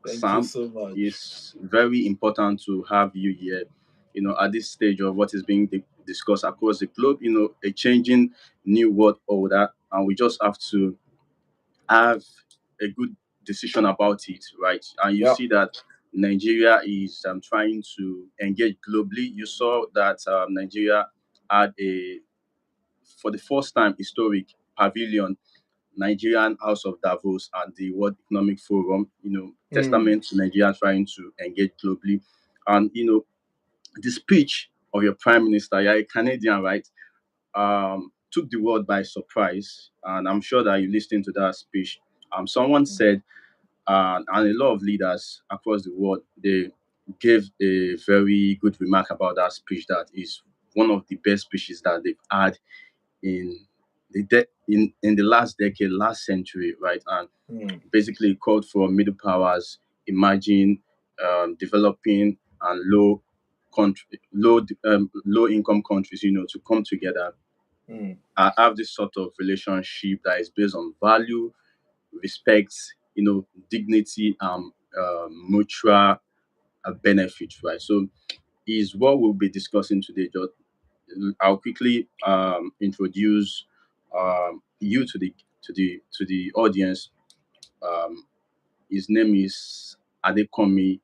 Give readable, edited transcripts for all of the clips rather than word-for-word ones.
Thank you Sam. so much. It's very important to have you here, at this stage of what is being discussed across the globe, a changing new world order, and we just have to have a good decision about it, right? And you Yeah. see that Nigeria is trying to engage globally. You saw that Nigeria had for the first time, historic pavilion, Nigerian House of Davos at the World Economic Forum, Mm, testament to Nigeria trying to engage globally. And, the speech of your prime minister, you're a Canadian, right? Took the world by surprise. And I'm sure that you listened to that speech. Someone said, and a lot of leaders across the world, they gave a very good remark about that speech that is one of the best speeches that they've had in in the last decade, last century, right? And mm, basically called for middle powers, emerging, developing, and low income countries, to come together mm, and have this sort of relationship that is based on value, respect, dignity, and mutual benefit, right? So is what we'll be discussing today. Just I'll quickly introduce you to the audience. Um, his name is Adekomi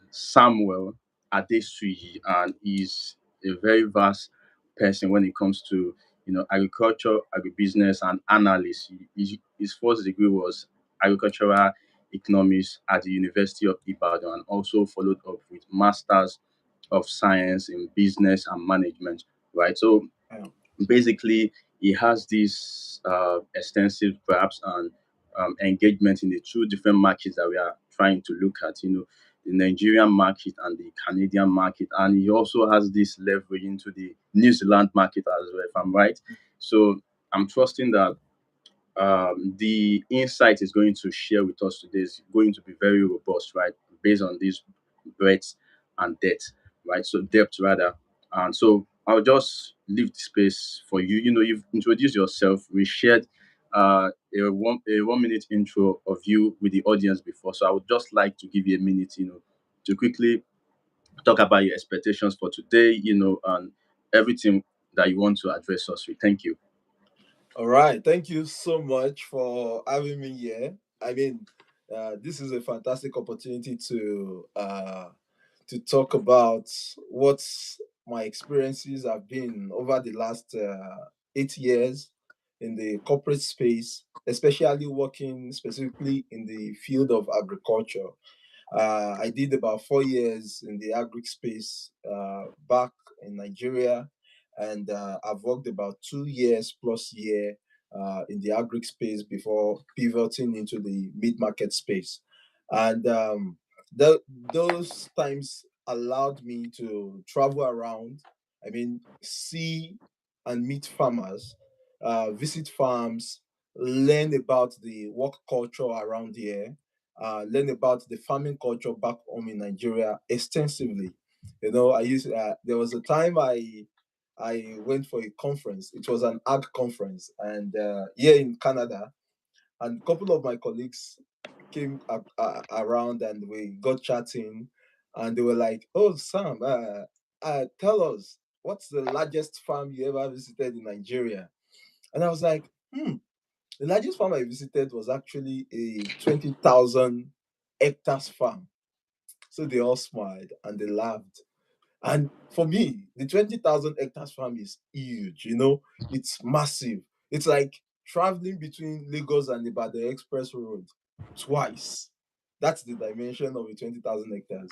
Samuel Adesuyi, and he's a very vast person when it comes to agriculture, agribusiness, and analysis. His first degree was agricultural economics at the University of Ibadan, and also followed up with masters of science in business and management. Right, so yeah, basically he has this extensive perhaps and engagement in the two different markets that we are trying to look at, the Nigerian market and the Canadian market, and he also has this leverage into the New Zealand market as well, if I'm right. So I'm trusting that the insight is going to share with us today is going to be very robust, right? Based on this breadth and depth, right? So depth rather. And so I'll just leave the space for you. You've introduced yourself. We shared a 1 minute intro of you with the audience before. So I would just like to give you a minute, to quickly talk about your expectations for today, and everything that you want to address us with. Thank you. all right. Thank you so much for having me here. I mean, this is a fantastic opportunity to talk about what my experiences have been over the last 8 years in the corporate space, especially working specifically in the field of agriculture. I did about 4 years in the agri space back in Nigeria, and I've worked about 2 years plus year in the agri space before pivoting into the mid market space. And those times allowed me to travel around, I mean, see and meet farmers, visit farms, learn about the work culture around here, learn about the farming culture back home in Nigeria extensively. There was a time I went for a conference. It was an ag conference, and here in Canada, and a couple of my colleagues came around, and we got chatting, and they were like, "Oh, Sam, tell us what's the largest farm you ever visited in Nigeria?" And I was like, "Hmm." The largest farm I visited was actually a 20,000 hectares farm. So they all smiled and they laughed. And for me, the 20,000 hectares farm is huge, it's massive. It's like traveling between Lagos and Ibadan Express Road twice. That's the dimension of a 20,000 hectares.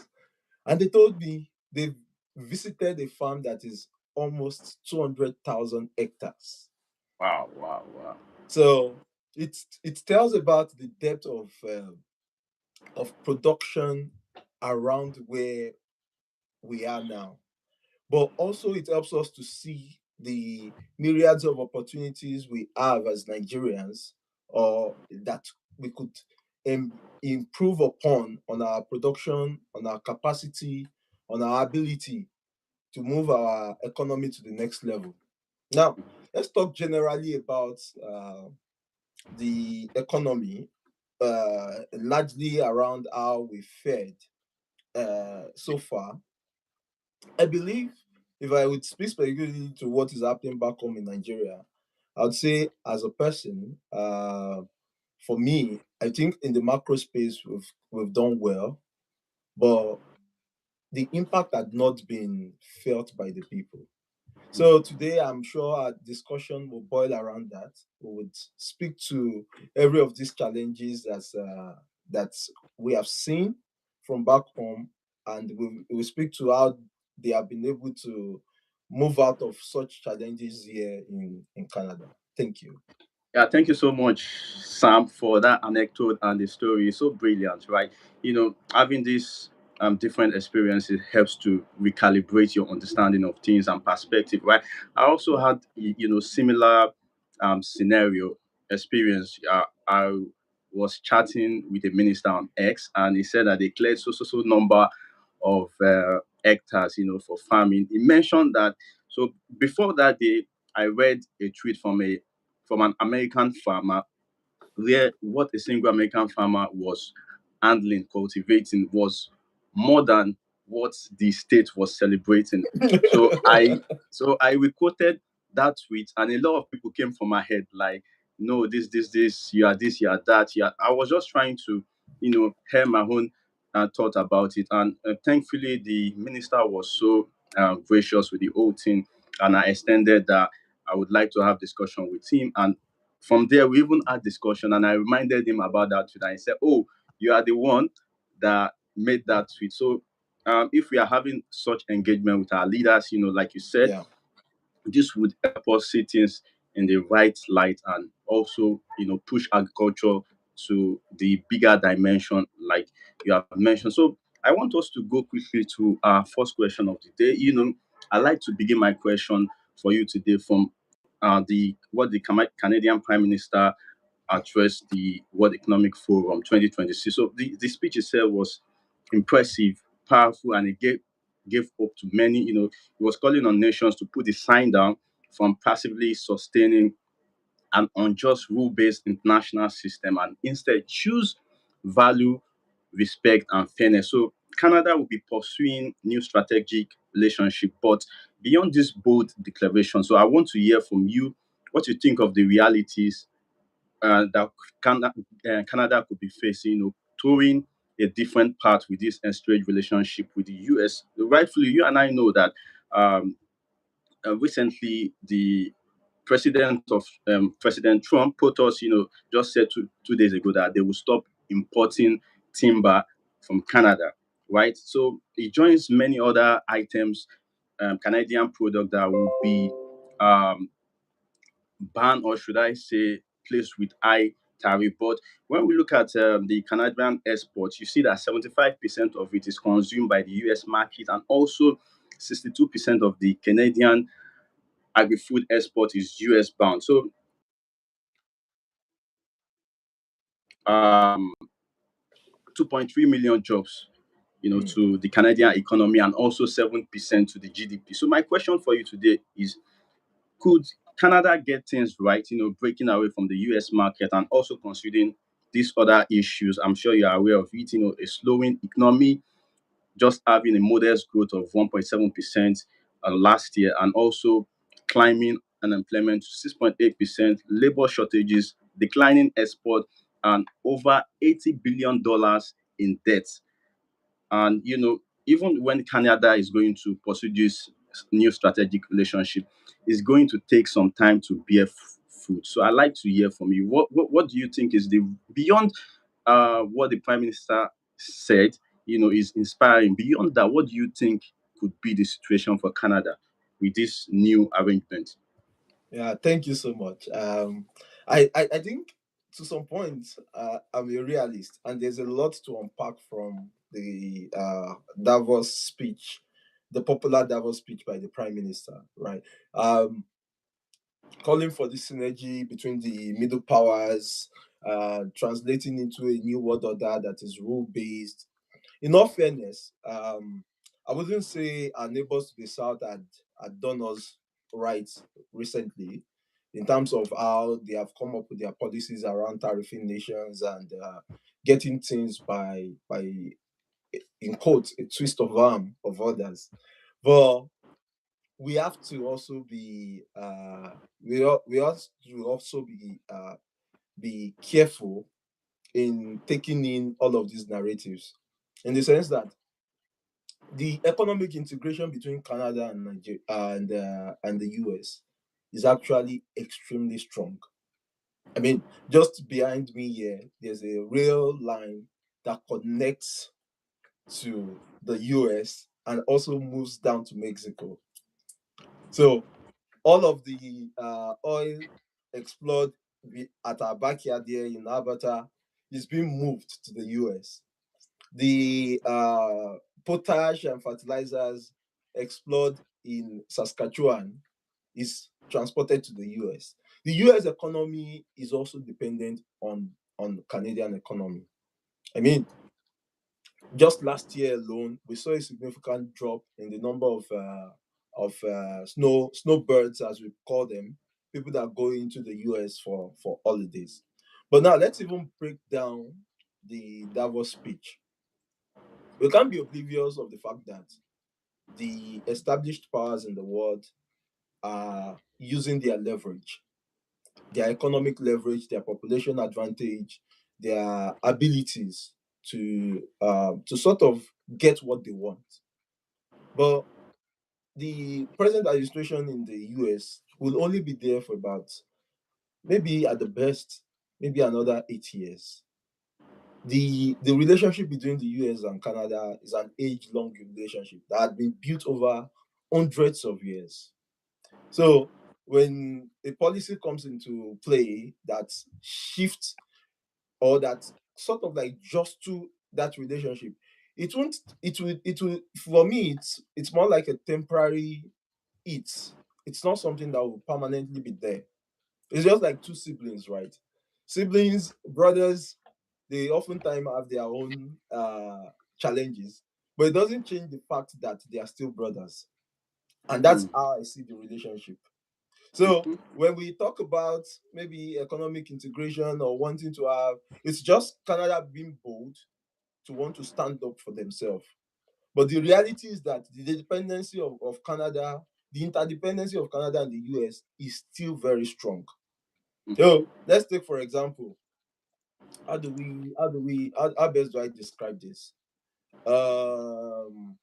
And they told me they've visited a farm that is almost 200,000 hectares. Wow, wow, wow. So it tells about the depth of production around where we are now. But also it helps us to see the myriads of opportunities we have as Nigerians, or that we could improve upon on our production, on our capacity, on our ability to move our economy to the next level. Now, let's talk generally about the economy. largely around how we fared so far. I believe if I would speak specifically to what is happening back home in Nigeria, I would say as a person, for me, I think in the macro space we've done well, but the impact had not been felt by the people. So today, I'm sure our discussion will boil around that. We would speak to every of these challenges that we have seen from back home, and we will speak to how they have been able to move out of such challenges here in Canada. Thank you. Yeah, thank you so much, Sam, for that anecdote and the story. It's so brilliant, right? Having these different experiences helps to recalibrate your understanding of things and perspective, right? I also Yeah. had, similar scenario experience. I was chatting with a minister on X, and he said that they cleared so number of hectares, for farming. He mentioned that. So before that day, I read a tweet from an American farmer where what a single American farmer was handling, cultivating was more than what the state was celebrating. So I so I requoted that tweet, and a lot of people came from my head like, no, this, you are that. Yeah, I was just trying to, hear my own thought about it, and thankfully the minister was so gracious with the whole thing, and I extended that I would like to have discussion with him, and from there we even had discussion, and I reminded him about that tweet, and he said, oh, you are the one that made that tweet. So if we are having such engagement with our leaders, like you said, Yeah. this would help us see things in the right light, and also, push agriculture to the bigger dimension, like you have mentioned. So I want us to go quickly to our first question of the day. I like to begin my question for you today from the what the Canadian Prime Minister addressed the World Economic Forum 2026. So the speech itself was impressive, powerful, and it gave hope to many. It was calling on nations to put the sign down from passively sustaining an unjust rule-based international system and instead choose value, respect, and fairness. So Canada will be pursuing new strategic relationship, but beyond this bold declaration. So I want to hear from you what you think of the realities that Canada could be facing, towing a different path with this estranged relationship with the US. Rightfully, you and I know that um, recently the President Trump put us, just said two days ago that they will stop importing timber from Canada, right? So it joins many other items, Canadian product that will be um, ban, or should I say placed with high tariff. But when we look at the Canadian exports, you see that 75% of it is consumed by the US market, and also 62% of the Canadian agri-food export is US bound. So um, 2.3 million jobs, Hmm. to the Canadian economy, and also 7% to the GDP. So my question for you today is, could Canada get things right, breaking away from the US market and also considering these other issues? I'm sure you are aware of it, a slowing economy, just having a modest growth of 1.7% last year, and also climbing unemployment to 6.8%, labor shortages, declining export, and over $80 billion in debt. And even when Canada is going to pursue this new strategic relationship, it's going to take some time to bear fruit. So I'd like to hear from you. What do you think is the beyond what the Prime Minister said? Is inspiring. Beyond that, what do you think could be the situation for Canada with this new arrangement? Yeah, thank you so much. I think to some point, I'm a realist, and there's a lot to unpack from the Davos speech, the popular Davos speech by the Prime Minister, right? Um, Calling for the synergy between the middle powers, translating into a new world order that is rule based. In all fairness, I wouldn't say our neighbors to the south had done us right recently. in terms of how they have come up with their policies around tariffing nations and getting things by in quotes a twist of arm of others. But we have to also be we also to also be careful in taking in all of these narratives, in the sense that the economic integration between Canada and Nigeria and the US is actually extremely strong. I mean, just behind me here, there's a rail line that connects to the US and also moves down to Mexico. So all of the oil explored at our backyard here in Alberta is being moved to the US. The potash and fertilizers explored in Saskatchewan is transported to the US. The US economy is also dependent on Canadian economy. I mean, just last year alone, we saw a significant drop in the number of snowbirds, as we call them, people that go into the US for holidays. But now let's even break down the Davos speech. We can't be oblivious of the fact that the established powers in the world are using their leverage, their economic leverage, their population advantage, their abilities to sort of get what they want. But the present administration in the US will only be there for about, maybe at the best, maybe another 8 years. The relationship between the US and Canada is an age-long relationship that had been built over hundreds of years. So when a policy comes into play that shifts or that sort of like just to that relationship, it won't it will for me it's more like a temporary it's not something that will permanently be there. It's just like two siblings, right? Siblings, brothers, they oftentimes have their own challenges, but it doesn't change the fact that they are still brothers. And that's mm, how I see the relationship. So when we talk about maybe economic integration or wanting to have, it's just Canada being bold to want to stand up for themselves. But the reality is that the dependency of Canada, the interdependency of Canada and the US is still very strong. mhm, So let's take, for example, how best do I describe this? Um,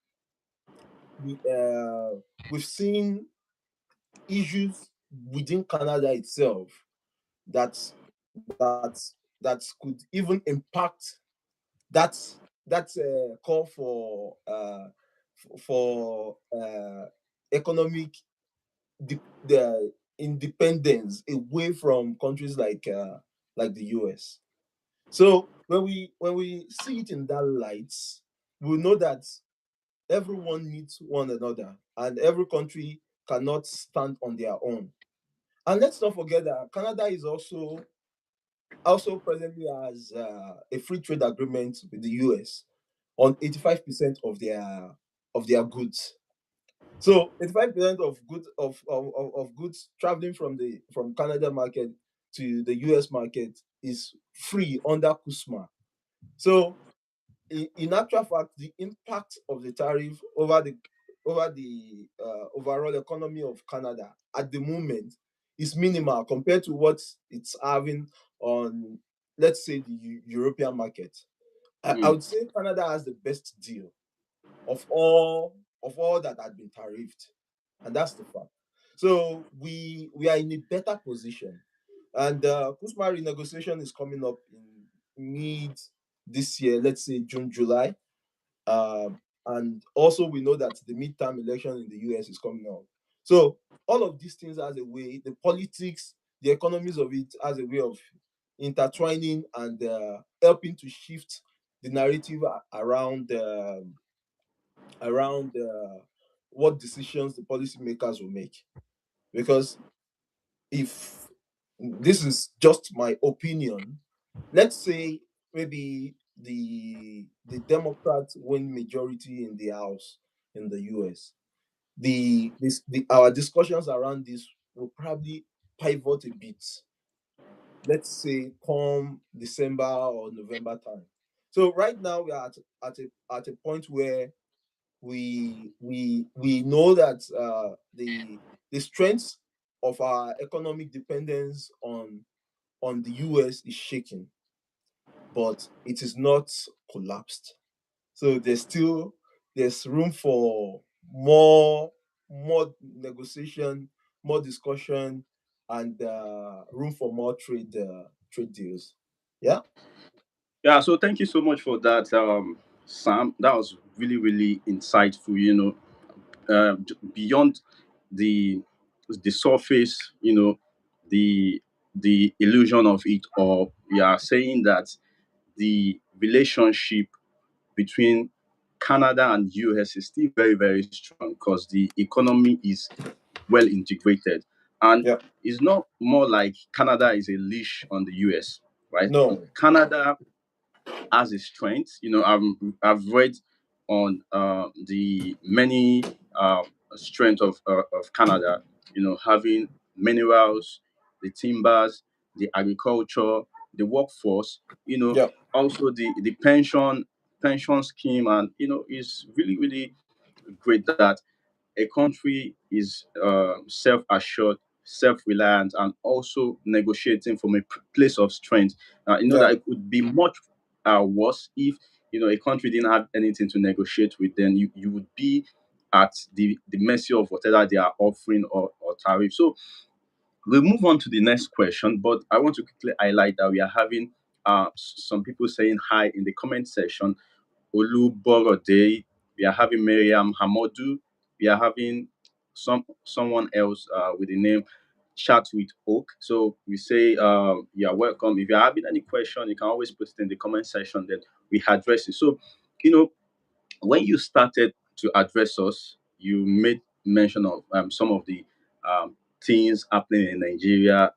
we've seen issues within Canada itself that that that could even impact that call for economic the independence away from countries like the US. So when we see it in that light, we know that everyone needs one another, and every country cannot stand on their own. And let's not forget that Canada is also presently has a free trade agreement with the US on 85% of their goods. So 85% of goods traveling from Canada market to the US market is free under CUSMA. So in actual fact, the impact of the tariff over the overall economy of Canada at the moment is minimal compared to what it's having on, let's say, the European market. I mm, would say Canada has the best deal of all that had been tariffed, and that's the fact. So we are in a better position, and CUSMA renegotiation is coming up in mid this year, let's say June, July. And also we know that the midterm election in the US is coming up. So all of these things has a way, the politics, the economies of it has a way of intertwining and helping to shift the narrative around what decisions the policymakers will make. Because if this is just my opinion, let's say maybe the Democrats win majority in the House in the US. The our discussions around this will probably pivot a bit, let's say come December or November time. So right now we are at a point where we know that the strength of our economic dependence on the US is shaking, but it is not collapsed. So there's room for more more negotiation, more discussion, and room for more trade deals. Yeah. Yeah, so thank you so much for that, Sam. That was really, really insightful. Beyond the the surface, the illusion of it all. We are saying that the relationship between Canada and US is still very, very strong because the economy is well integrated. And Yeah. it's not more like Canada is a leash on the US, right? No. Canada has a strength. I've read on the many strengths of Canada. Having minerals, the timbers, the agriculture, the workforce. Yeah. Also the pension scheme, and is really, really great that a country is self-assured, self-reliant, and also negotiating from a place of strength. Yeah. That it could be much worse if a country didn't have anything to negotiate with. Then you would be at the mercy of whatever they are offering, or tariff. So we'll move on to the next question, but I want to quickly highlight that we are having some people saying hi in the comment section. Olu Borode, we are having Miriam Hamodu, we are having someone else with the name Chat with Oak. So we say you are welcome. If you're having any question, you can always put it in the comment section, then we address it. So, you know, when you started to address us, you made mention of some of the things happening in Nigeria.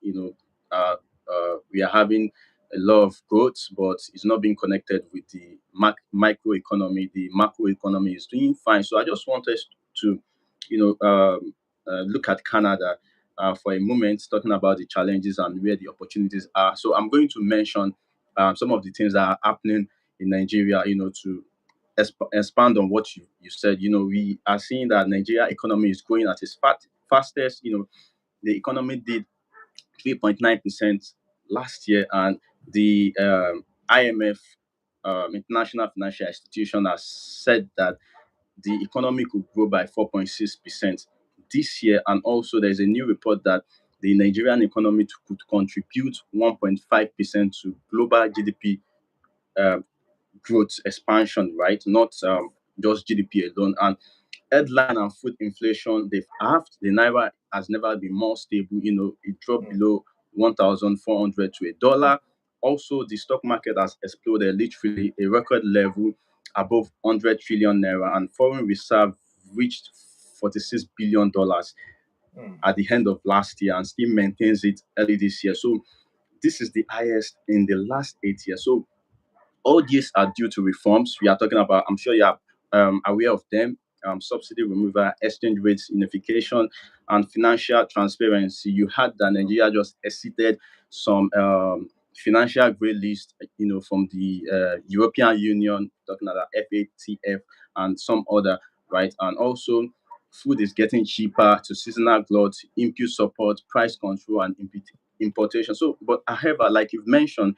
We are having a lot of growth, but it's not being connected with the micro economy. The macro economy is doing fine. So I just want us to, look at Canada for a moment, talking about the challenges and where the opportunities are. So I'm going to mention some of the things that are happening in Nigeria, to expand on what you said. We are seeing that Nigeria economy is growing at its fastest. The economy did 3.9% last year, and the IMF, International Financial Institution, has said that the economy could grow by 4.6% this year. And also, there's a new report that the Nigerian economy could contribute 1.5% to global GDP growth expansion, right? Not just GDP alone. And headline and food inflation, they've halved. The naira has never been more stable. It dropped Mm. below 1,400 to a dollar. Also, the stock market has exploded, literally a record level above 100 trillion naira, and foreign reserve reached $46 billion Mm. at the end of last year and still maintains it early this year. So this is the highest in the last 8 years. So all these are due to reforms we are talking about. I'm sure you are aware of them. Subsidy removal, exchange rates unification, and financial transparency. You had that Nigeria just exited some financial grade list, from the European Union, talking about FATF and some other, right? And also, food is getting cheaper to seasonal glut, input support, price control, and importation. So, but however, like you've mentioned,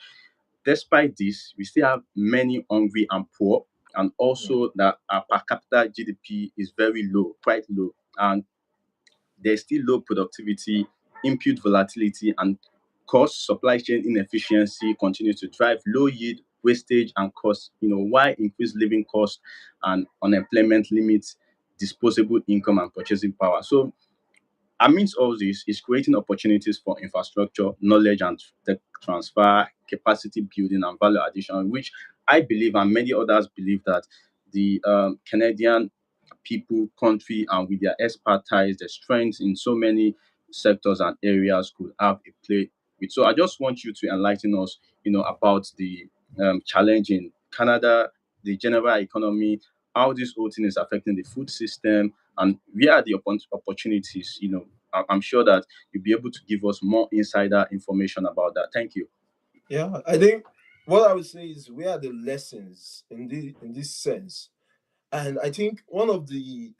despite this, we still have many hungry and poor, and Mm. also that our per capita GDP is very low, quite low, and there's still low productivity, input volatility, and cost supply chain inefficiency continue to drive low yield, wastage, and cost. Why increased living costs and unemployment limits disposable income and purchasing power. So amidst all this is creating opportunities for infrastructure, knowledge and tech transfer, capacity building, and value addition, which I believe and many others believe that the Canadian people, country, and with their expertise, their strengths in so many sectors and areas could have a play with. So I just want you to enlighten us, about the challenge in Canada, the general economy, how this whole thing is affecting the food system, and where are the opportunities, I'm sure that you'll be able to give us more insider information about that. Thank you. Yeah, I think what I would say is where are the lessons in this sense, and I think one of the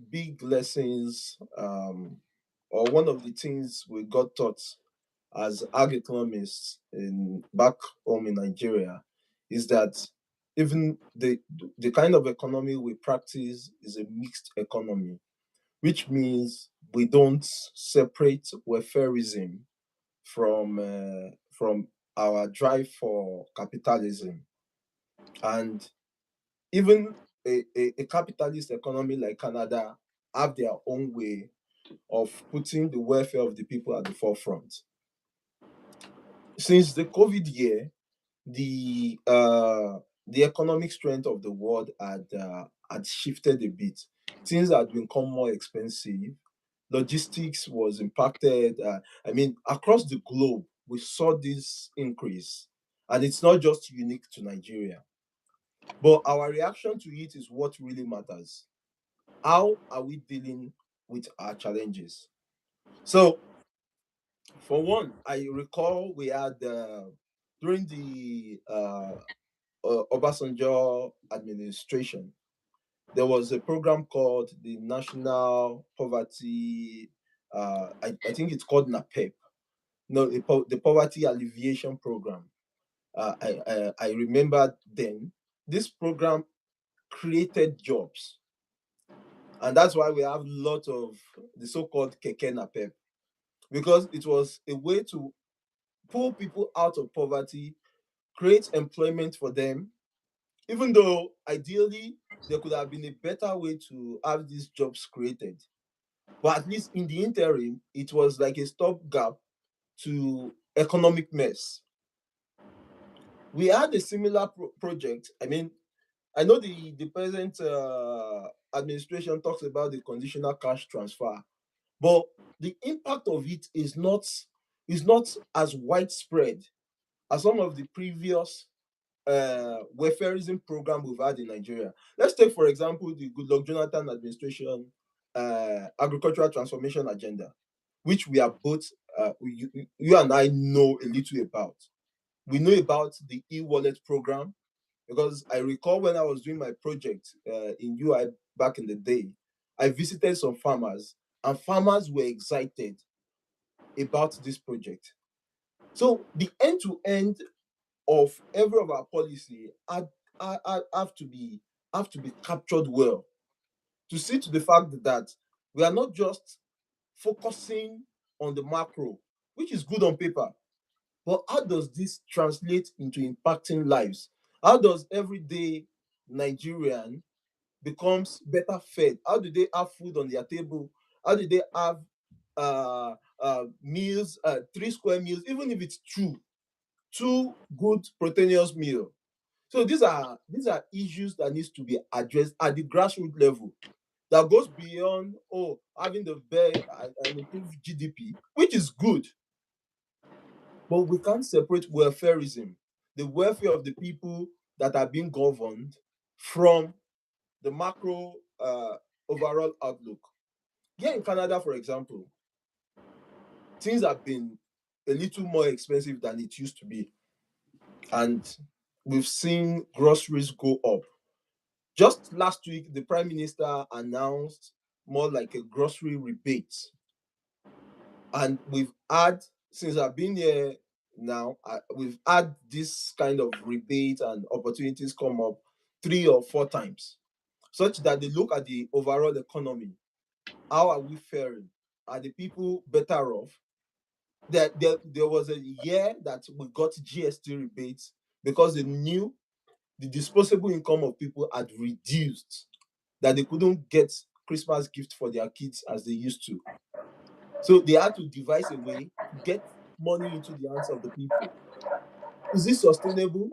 big lessons, or one of the things we got taught as ag economists in back home in Nigeria, is that even the kind of economy we practice is a mixed economy, which means we don't separate welfareism from our drive for capitalism. And even a capitalist economy like Canada have their own way of putting the welfare of the people at the forefront. Since the COVID year, the economic strength of the world had shifted a bit. Things had become more expensive. Logistics was impacted. I mean, across the globe, we saw this increase, and it's not just unique to Nigeria. But our reaction to it is what really matters. How are we dealing with our challenges? So, for one, I recall we had during the Obasanjo administration, there was a program called the National Poverty. I think it's called NAPEP. No, the Poverty Alleviation Program. I remember then this program created jobs, and that's why we have a lot of the so-called Keke NAPEP, because it was a way to pull people out of poverty, create employment for them, even though ideally there could have been a better way to have these jobs created. But at least in the interim, it was like a stopgap to economic mess. We had a similar project. I mean, I know the present administration talks about the conditional cash transfer, but the impact of it is not as widespread as some of the previous welfareism program we've had in Nigeria. Let's take, for example, the Goodluck Jonathan administration agricultural transformation agenda, which we are both, you and I know a little about. We know about the e-wallet program, because I recall when I was doing my project in UI back in the day, I visited some farmers, and farmers were excited about this project. So the end to end of every of our policy have to be captured well, to see to the fact that we are not just focusing on the macro, which is good on paper, but how does this translate into impacting lives? How does everyday Nigerian becomes better fed? How do they have food on their table? How do they have meals, 3 square meals, even if it's two good proteinous meal? So these are issues that needs to be addressed at the grassroots level, that goes beyond, having the best and improved GDP, which is good, but we can't separate welfareism, the welfare of the people that are being governed, from the macro overall outlook. Here in Canada, for example, things have been a little more expensive than it used to be, and we've seen groceries go up. Just last week, the Prime Minister announced more like a grocery rebate. And we've had, since I've been here now, we've had this kind of rebate and opportunities come up 3 or 4 times, such that they look at the overall economy. How are we faring? Are the people better off? There was a year that we got GST rebates because they knew the disposable income of people had reduced, that they couldn't get Christmas gift for their kids as they used to. So they had to devise a way to get money into the hands of the people. Is it sustainable?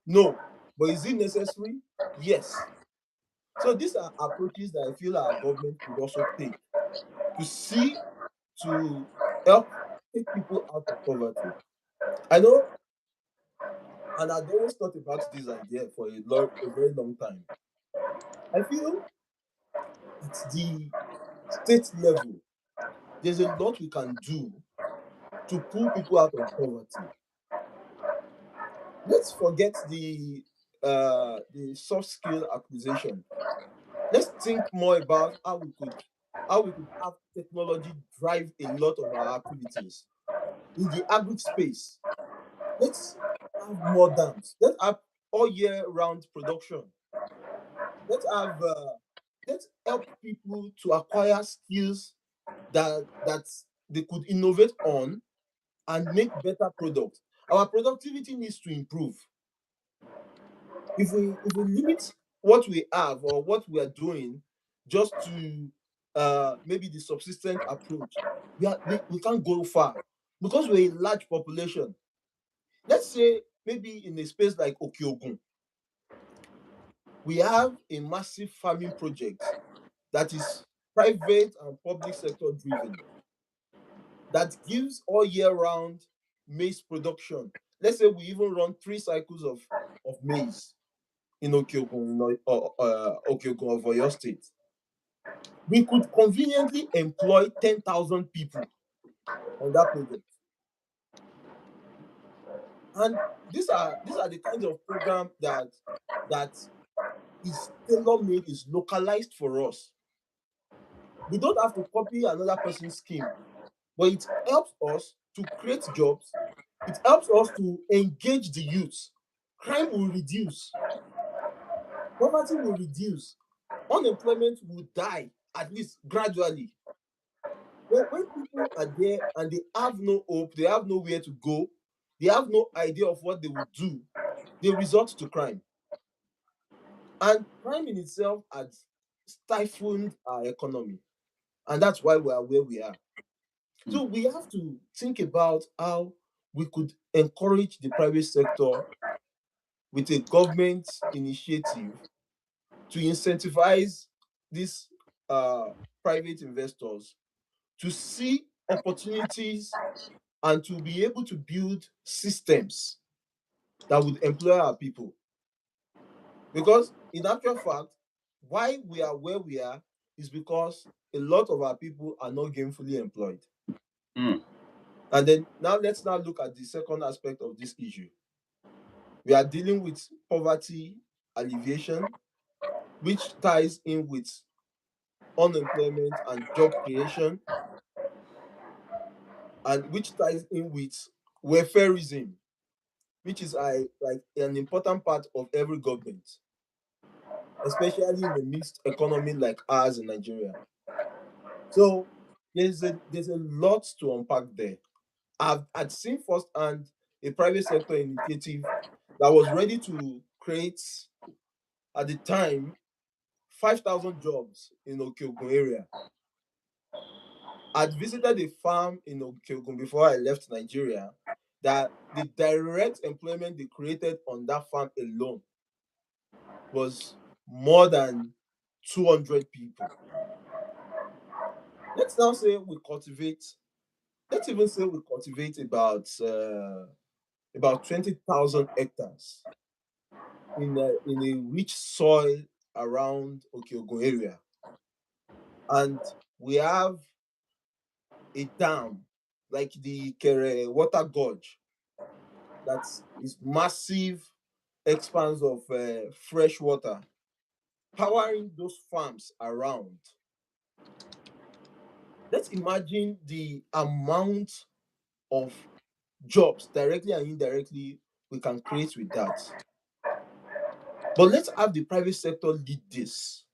No. But is it necessary? Yes. So these are approaches that I feel our government could also take to see, to help take people out of poverty. I know, and I'd always thought about this idea for a very long time. I feel at the state level, There's a lot we can do to pull people out of poverty. Let's forget the soft skill acquisition. Let's think more about how we could have technology drive a lot of our activities in the agri space. Let's have more dams. Let's have all year round production. Let's have uh, let's help people to acquire skills that they could innovate on and make better products. Our productivity needs to improve. If we limit what we have or what we are doing just to maybe the subsistent approach, we can't go far because we're a large population. Let's say maybe in a space like Okiogun, we have a massive farming project that is private and public sector driven, that gives all year round maize production. Let's say we even run 3 cycles of maize in Okiogun, Okiogun of Oyo State. We could conveniently employ 10,000 people on that project. And these are the kinds of program that is tailor-made, is localized for us. We don't have to copy another person's scheme, but it helps us to create jobs. It helps us to engage the youth. Crime will reduce, poverty will reduce, unemployment will die, at least gradually. When people are there and they have no hope, they have nowhere to go, they have no idea of what they will do, they resort to crime. And crime in itself has stifled our economy. And that's why we are where we are. mm, So we have to think about how we could encourage the private sector with a government initiative to incentivize these uh, private investors to see opportunities and to be able to build systems that would employ our people. Because in actual fact, why we are where we are is because a lot of our people are not gainfully employed. mm. And then now let's now look at the second aspect of this issue. We are dealing with poverty alleviation, which ties in with unemployment and job creation, and which ties in with welfareism, which is like an important part of every government, especially in a mixed economy like ours in Nigeria. So there's a lot to unpack there. I'd seen firsthand a private sector initiative that was ready to create, at the time, 5,000 jobs in Okiogun area. I'd visited a farm in Okiogun before I left Nigeria, that the direct employment they created on that farm alone was more than 200 people. Let's now say we cultivate, let's even say we cultivate about 20,000 hectares in a rich soil around Okiogun area. And we have a dam like the Kere Water Gorge, that is massive expanse of fresh water powering those farms around. Let's imagine the amount of jobs, directly and indirectly, we can create with that. But let's have the private sector lead this,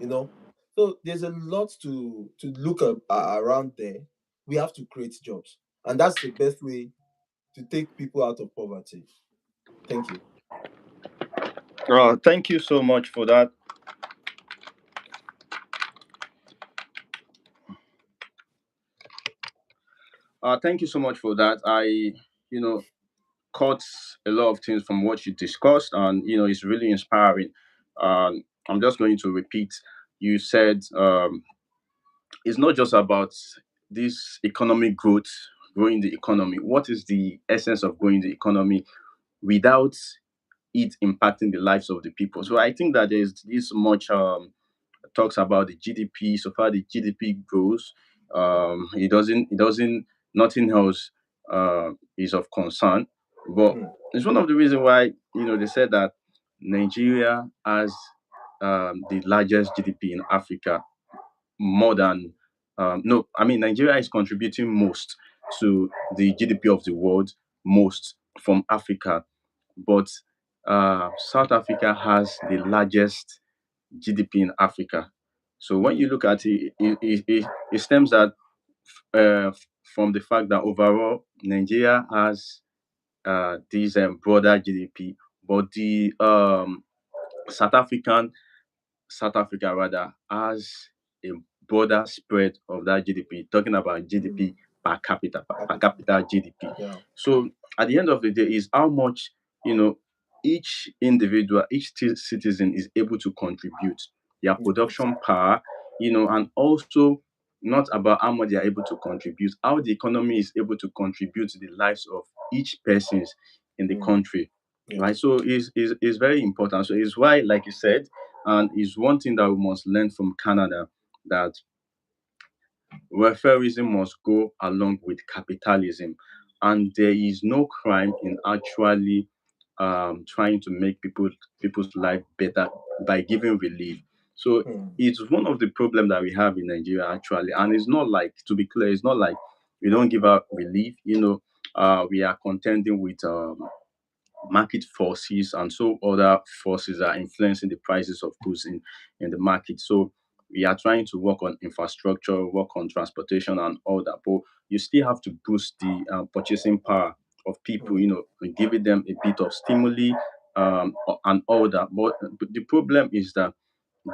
you know. So there's a lot to look up around there. We have to create jobs, and that's the best way to take people out of poverty. Thank you. Thank you so much for that. Thank you so much for that. You know, caught a lot of things from what you discussed, and it's really inspiring. I'm just going to repeat. You said it's not just about this economic growth, growing the economy. What is the essence of growing the economy without it impacting the lives of the people? So I think that there's this much talks about the GDP. So far, the GDP grows. It doesn't nothing else is of concern. But mm, it's one of the reasons why they said that Nigeria has the largest GDP in Africa, more than no, I mean Nigeria is contributing most to the GDP of the world, most from Africa, but South Africa has the largest GDP in Africa. So when you look at it, it stems that from the fact that overall Nigeria has this broader GDP, but the South African South Africa rather has a broader spread of that GDP, talking about mm. GDP per Capital. capita GDP. Yeah. So at the end of the day, is how much you know each individual, each citizen is able to contribute their Yes. production power, and also not about how much they are able to contribute, how the economy is able to contribute to the lives of each persons in the Mm. country, Yeah. right? So is very important. So it's why, like you said, and is one thing that we must learn from Canada, that welfareism must go along with capitalism, and there is no crime in actually trying to make people's life better by giving relief. So Mm. it's one of the problem that we have in Nigeria actually, and it's not like, to be clear, it's not like we don't give out relief. We are contending with market forces, and so other forces are influencing the prices of goods in the market. So we are trying to work on infrastructure, work on transportation and all that, but you still have to boost the purchasing power of people, Mm. and giving them a bit of stimuli, and all that. But the problem is that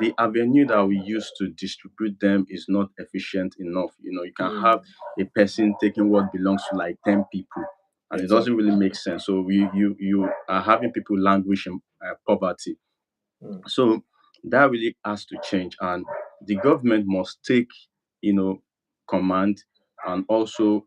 the avenue that we use to distribute them is not efficient enough. You can have Mm. a person taking what belongs to like 10 people, and it doesn't Exactly. really make sense. So you are having people languish in poverty. Mm. So that really has to change, and the government must take you know command, and also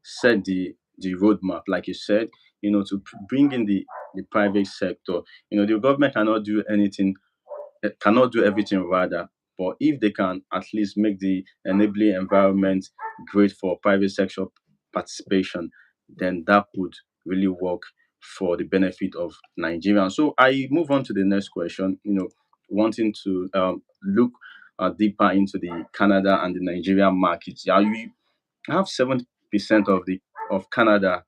set the roadmap, like you said, to bring in the private sector. The government cannot do everything rather, but if they can at least make the enabling environment great for private sector participation, then that could really work for the benefit of Nigerians. So I move on to the next question, wanting to look deeper into the Canada and the Nigerian markets. Yeah, we have 70% of Canada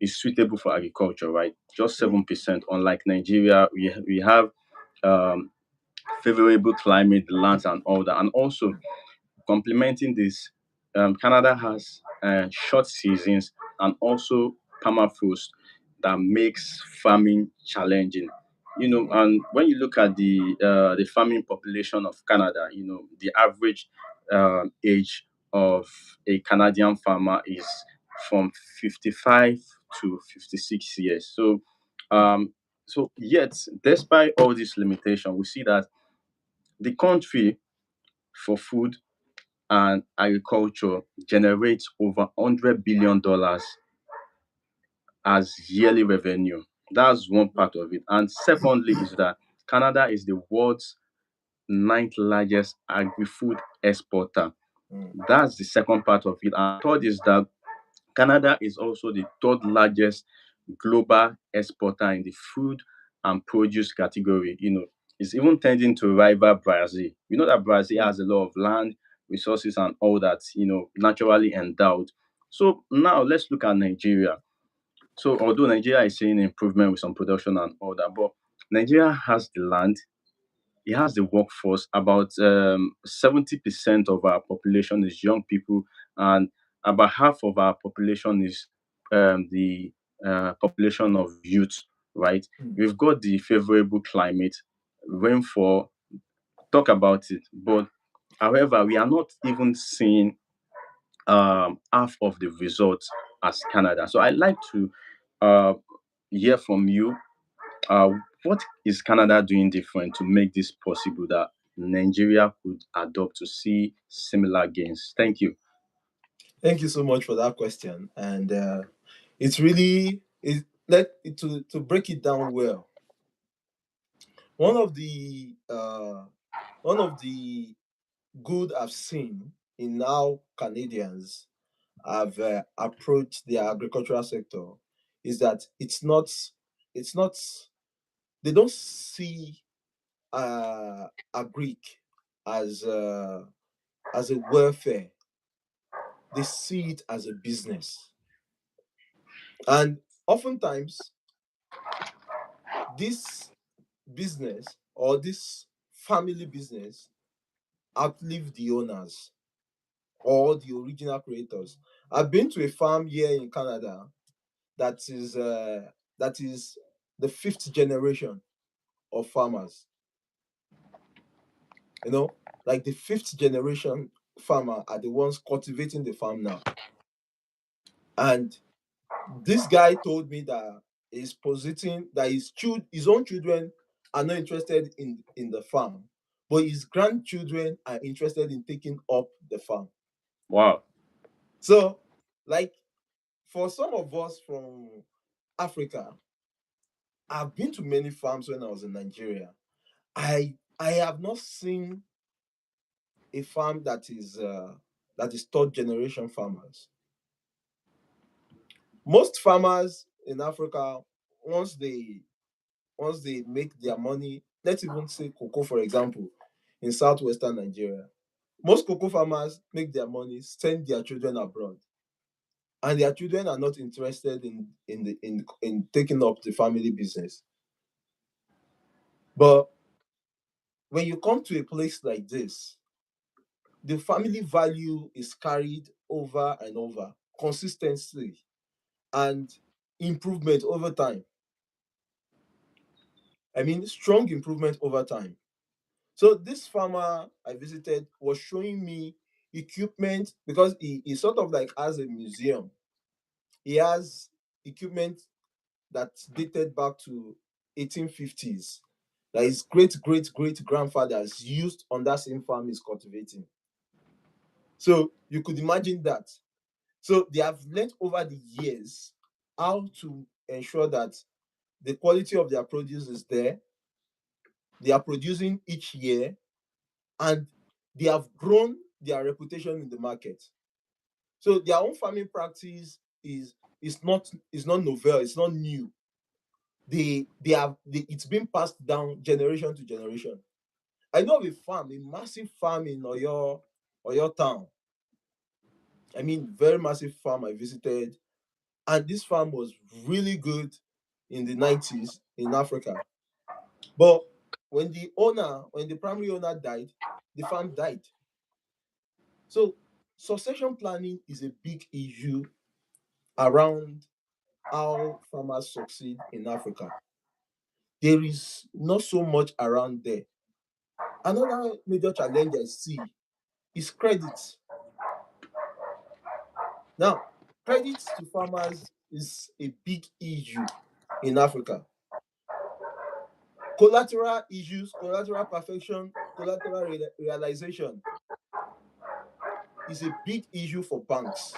is suitable for agriculture, right? Just Mm. 7%. Unlike Nigeria, we have um, favorable climate, lands, and all that. And also, complementing this, Canada has short seasons and also permafrost that makes farming challenging. Mm. And when you look at the farming population of Canada, the average age of a Canadian farmer is from 55 to 56 years. Mm. Um, so yet, despite all this limitation, we see that the country for food and agriculture generates over $100 billion as yearly revenue. That's one part of it. And secondly, is that Canada is the world's ninth largest agri-food exporter. Mm. That's the second part of it. And third is that Canada is also the third largest global exporter in the food and produce category. It's even tending to rival Brazil. We know that Brazil Mm. has a lot of land, resources, and all that, naturally endowed. So now let's look at Nigeria. So although Nigeria is seeing improvement with some production and all that, but Nigeria has the land, it has the workforce. About 70% of our population is young people, and about half of our population is the population of youth, right? Mm. We've got the favorable climate, rainfall, talk about it. But however, we are not even seeing half of the results as Canada. So I'd like to uh, hear from you, uh, what is Canada doing different to make this possible that Nigeria could adopt to see similar gains? Thank you. Thank you so much for that question. And it's really to break it down well. One of the good I've seen in how Canadians have approached the agricultural sector is that it's not they don't see a Greek as as a welfare. They see it as a business, and oftentimes this business or this family business outlive the owners or the original creators. I've been to a farm here in Canada that is the fifth generation of farmers. You know, like the fifth generation farmer are the ones cultivating the farm now. And this guy told me that he's positing that his own children are not interested in the farm, but his grandchildren are interested in taking up the farm. Wow. So, like for some of us from Africa, I've been to many farms when I was in Nigeria. I have not seen a farm that is third generation farmers. Most farmers in Africa, once they once they make their money, let's even say cocoa, for example, in southwestern Nigeria, most cocoa farmers make their money, send their children abroad, and their children are not interested in taking up the family business. But when you come to a place like this, the family value is carried over and over, consistency and improvement over time. I mean, strong improvement over time. So this farmer I visited was showing me equipment because he sort of like has a museum. He has equipment that's dated back to 1850s that his great great great grandfathers used on that same farm he's cultivating. So you could imagine that. So they have learned over the years how to ensure that the quality of their produce is there. They are producing each year, and they have grown their reputation in the market. So their own farming practice is not novel, it's not new. It's been passed down generation to generation. I know of a farm, a massive farm in Oyo town. I mean, very massive farm I visited, and this farm was really good in the 90s in Africa. But when the primary owner died, the farm died. So succession planning is a big issue around how farmers succeed in Africa. There is not so much around there. Another major challenge I see is credit. Now, credit to farmers is a big issue in Africa. Collateral issues, collateral perfection, collateral realization is a big issue for banks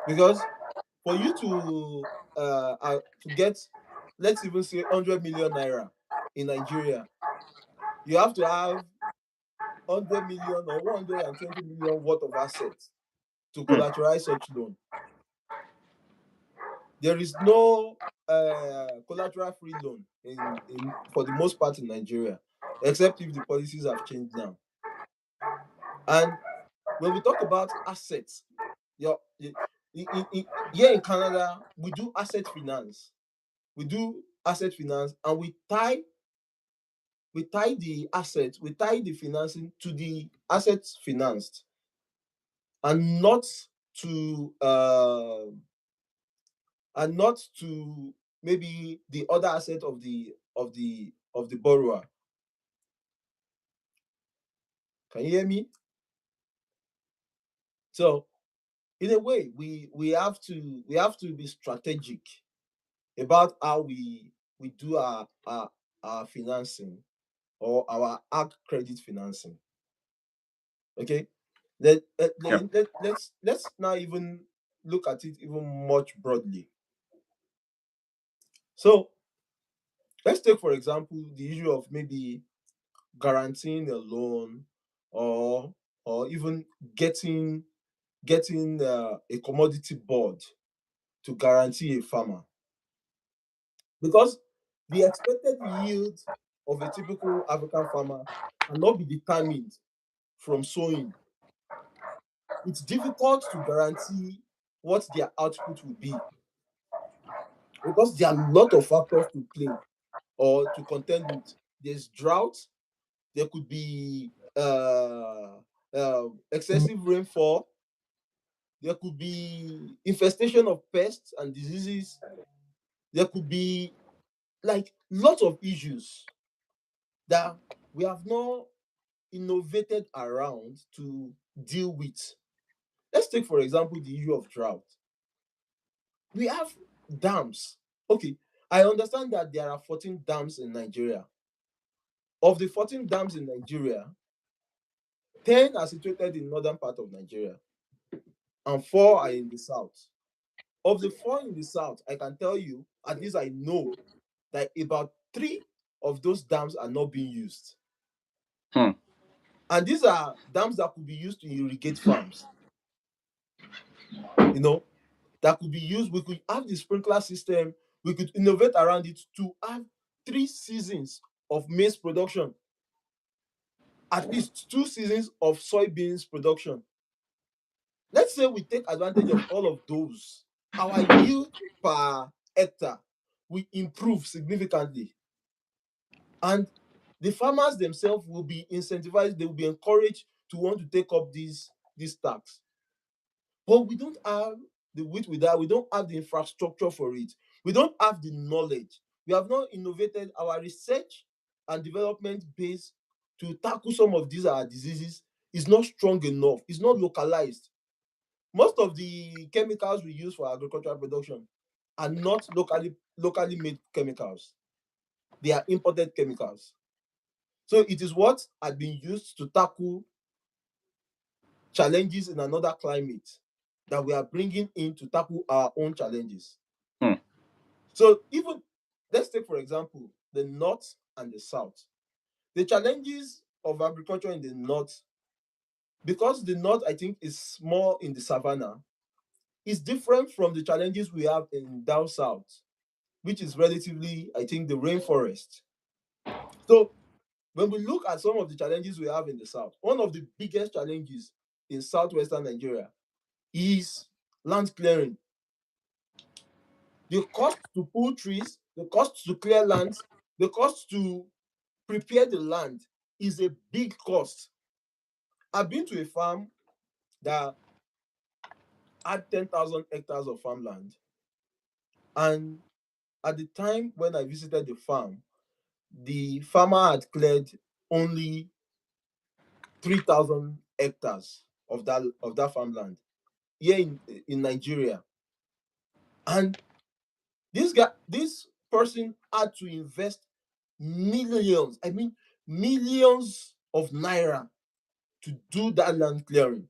because for you to get, let's even say, 100 million naira in Nigeria, you have to have 100 million or 120 million worth of assets to Hmm. collateralize such loan. There is no collateral free loan in for the most part in Nigeria, except if the policies have changed now. And when we talk about assets, your here in Canada, we do asset finance. We do asset finance, and we tie the financing to the assets financed, and to uh, not to maybe the other asset of the borrower. Can you hear me? So in a way, we have to be strategic about how we do our financing or our ag credit financing. Okay, Yeah. let's now even look at it even much broadly. So let's take for example the issue of maybe guaranteeing a loan or even getting a commodity board to guarantee a farmer, because the expected yield of a typical African farmer cannot be determined from sowing. It's difficult to guarantee what their output will be because there are a lot of factors to play or to contend with. There's drought, there could be excessive rainfall, there could be infestation of pests and diseases, there could be like lots of issues that we have not innovated around to deal with. Let's take, for example, the issue of drought. We have dams. Okay, I understand that there are 14 dams in Nigeria. Of the 14 dams in Nigeria, 10 are situated in northern part of Nigeria and 4 are in the south. Of the 4 in the south, I can tell you, at least I know, that about 3 of those dams are not being used. Hmm. And these are dams that could be used to irrigate farms, you know, that could be used. We could have the sprinkler system, we could innovate around it to have 3 seasons of maize production, at least 2 seasons of soybeans production. Let's say we take advantage of all of those, our yield per hectare will improve significantly. And the farmers themselves will be incentivized, they will be encouraged to want to take up these tasks. But we don't have the width with that, we don't have the infrastructure for it, we don't have the knowledge. We have not innovated our research and development base to tackle some of these our diseases is not strong enough, it's not localized. Most of the chemicals we use for agricultural production are not locally made chemicals, they are imported chemicals. So it is what had been used to tackle challenges in another climate that we are bringing in to tackle our own challenges. Hmm. So even, let's take for example the north and the south. The challenges of agriculture in the north, because the north I think is more in the savannah, is different from the challenges we have in down south, which is relatively I think the rainforest. So when we look at some of the challenges we have in the south, one of the biggest challenges in southwestern Nigeria is land clearing. The cost to pull trees, the cost to clear lands, the cost to prepare the land is a big cost. I've been to a farm that had 10,000 hectares of farmland. And at the time when I visited the farm, the farmer had cleared only 3,000 hectares of that farmland here in Nigeria. And this person had to invest millions, I mean millions of naira to do that land clearing.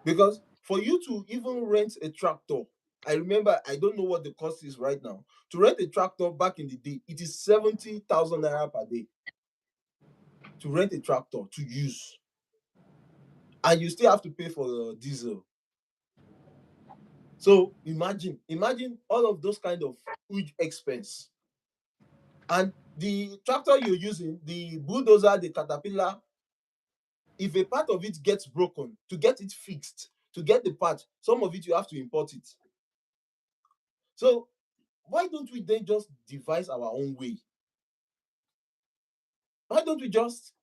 Because for you to even rent a tractor, I remember, I don't know what the cost is right now. To rent a tractor back in the day, it is 70,000 naira per day to rent a tractor to use. And you still have to pay for diesel. So imagine all of those kind of huge expense. And the tractor you're using, the bulldozer, the caterpillar, if a part of it gets broken, to get it fixed, to get the part, some of it you have to import it. So why don't we then just devise our own way? Why don't we just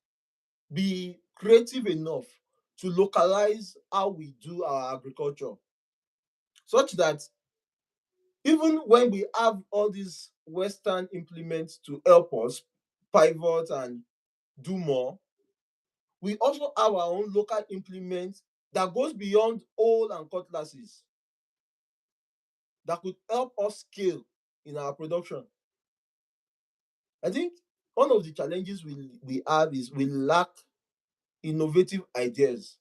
be creative enough to localize how we do our agriculture, such that even when we have all these Western implements to help us pivot and do more, we also have our own local implements that goes beyond oil and cutlasses that could help us scale in our production. I think one of the challenges we have is we lack innovative ideas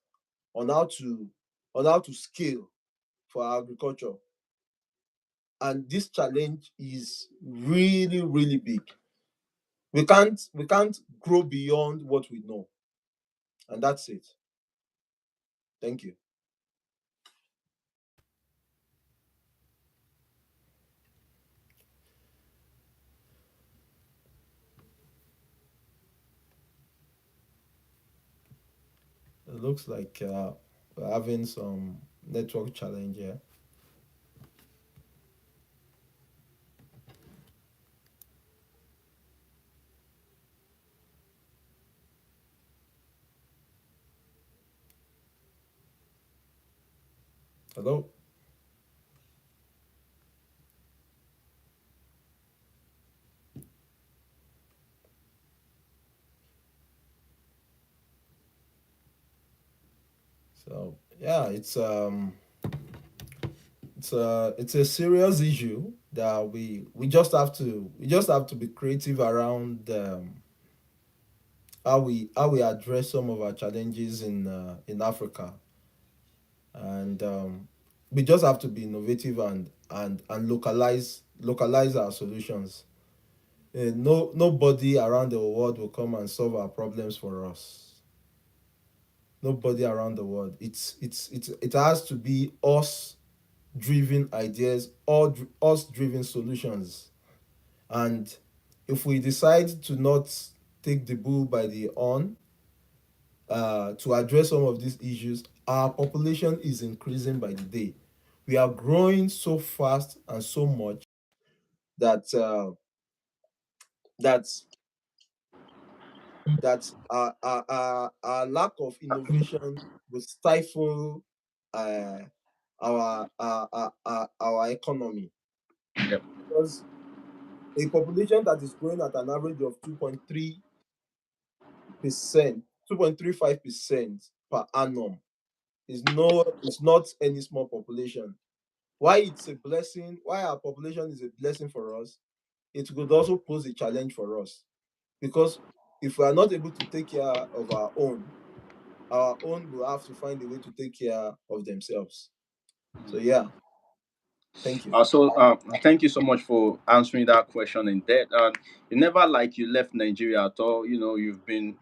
on how to scale for our agriculture. And this challenge is really, really big. We can't grow beyond what we know. And that's it. Thank you. It looks like we're having some network challenge here. Hello. So yeah, it's a serious issue that we just have to be creative around how we address some of our challenges in Africa, and we just have to be innovative and localize our solutions. Nobody around the world will come and solve our problems for us. Nobody around the world. It has to be us driven ideas or us driven solutions. And if we decide to not take the bull by the horn to address some of these issues, our population is increasing by the day. We are growing so fast and so much that that our lack of innovation will stifle uh, our economy, Yep. because a population that is growing at an average of 2.3%, 2.35% per annum is not any small population. Why it's a blessing, why our population is a blessing for us, it could also pose a challenge for us. Because if we are not able to take care of our own will have to find a way to take care of themselves. So yeah, thank you. Thank you so much for answering that question in depth. You never like you left Nigeria at all. You know, you've been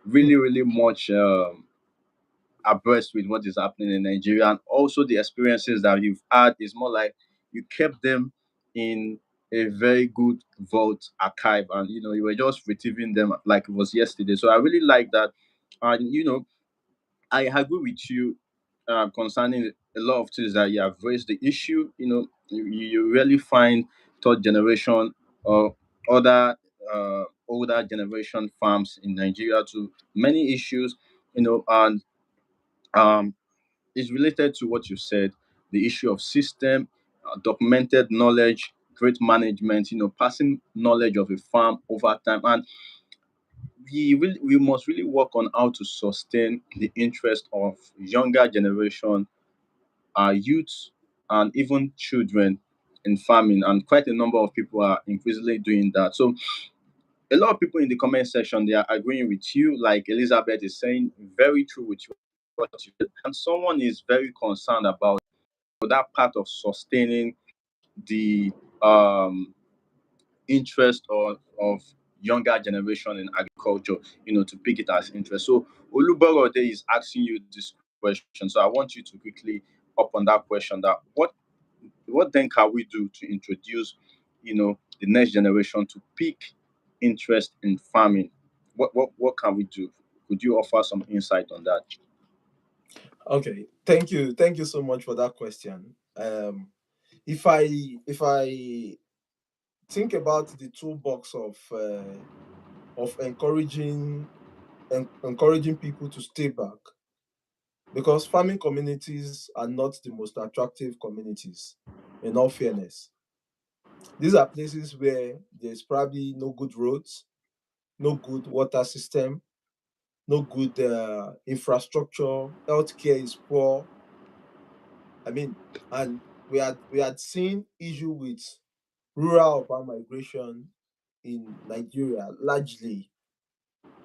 really, really much abreast with what is happening in Nigeria, and also the experiences that you've had is more like you kept them in a very good vault archive, and you know you were just retrieving them like it was yesterday. So I really like that, and you know I agree with you concerning a lot of things that you have raised. The issue, you know, you really find third generation or other older generation farms in Nigeria to many issues, you know, and um, it's related to what you said, the issue of system, documented knowledge, great management, you know, passing knowledge of a farm over time. And we must really work on how to sustain the interest of younger generation, our youth, and even children in farming. And quite a number of people are increasingly doing that. So a lot of people in the comment section, they are agreeing with you, like Elizabeth is saying, very true with what you said. And someone is very concerned about that part of sustaining the interest of younger generation in agriculture, you know, to pick it as interest. So Oluborode is asking you this question. So I want you to quickly up on that question, that what then can we do to introduce, you know, the next generation to pick interest in farming? What can we do? Could you offer some insight on that? Okay, thank you so much for that question. If I if I think about the toolbox of encouraging people to stay back, because farming communities are not the most attractive communities. In all fairness, these are places where there's probably no good roads, no good water system, no good infrastructure, healthcare is poor. I mean, and we had seen issue with rural urban migration in Nigeria, largely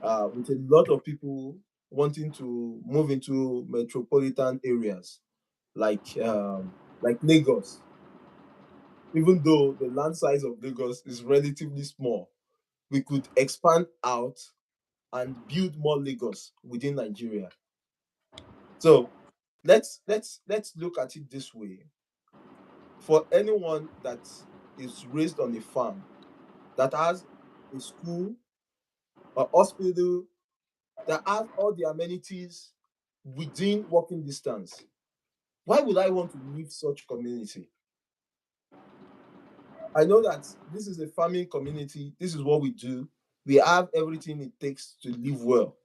with a lot of people wanting to move into metropolitan areas like Lagos, even though the land size of Lagos is relatively small. We could expand out and build more Lagos within Nigeria. So let's look at it this way. For anyone that is raised on a farm, that has a school, a hospital, that has all the amenities within walking distance, why would I want to leave such community? I know that this is a farming community. This is what we do. We have everything it takes to live well.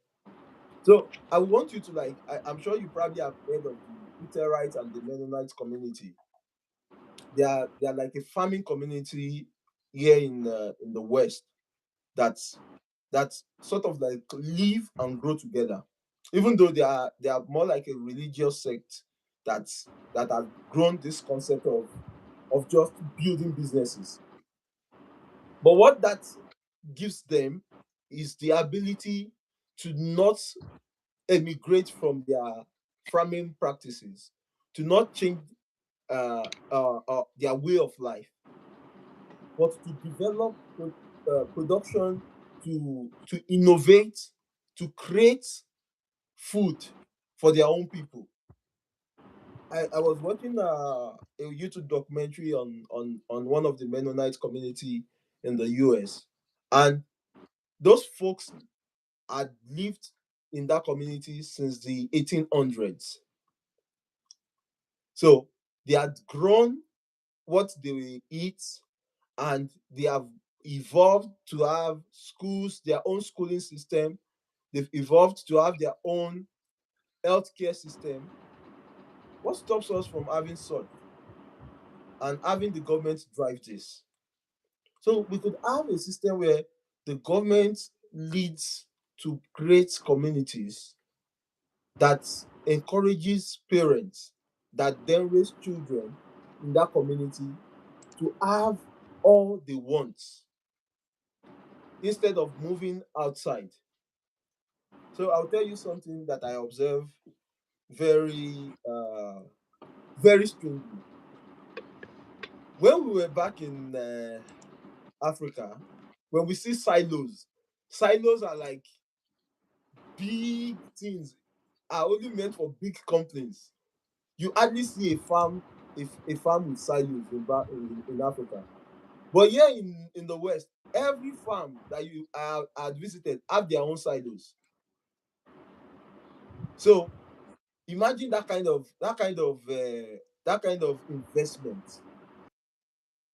So I want you to I'm sure you probably have heard of the Hittites and the Mennonite community. They are like a farming community here in the West that's that sort of like live and grow together. Even though they are more like a religious sect that have grown this concept of just building businesses. But what that gives them is the ability to not emigrate from their farming practices, to not change their way of life, but to develop production, to innovate, to create food for their own people. I was watching a YouTube documentary on one of the Mennonite community in the US, and those folks had lived in that community since the 1800s. So they had grown what they will eat, and they have evolved to have schools, their own schooling system. They've evolved to have their own healthcare system. What stops us from having such and having the government drive this? So we could have a system where the government leads to create communities that encourages parents that then raise children in that community to have all they want instead of moving outside. So I'll tell you something that I observe very very strangely. When we were back in Africa, when we see silos, silos are like big things, are only meant for big companies. You hardly see a farm, if a farm with silos in Africa. But here in the West, every farm that you had visited have their own silos. So imagine that kind of investment.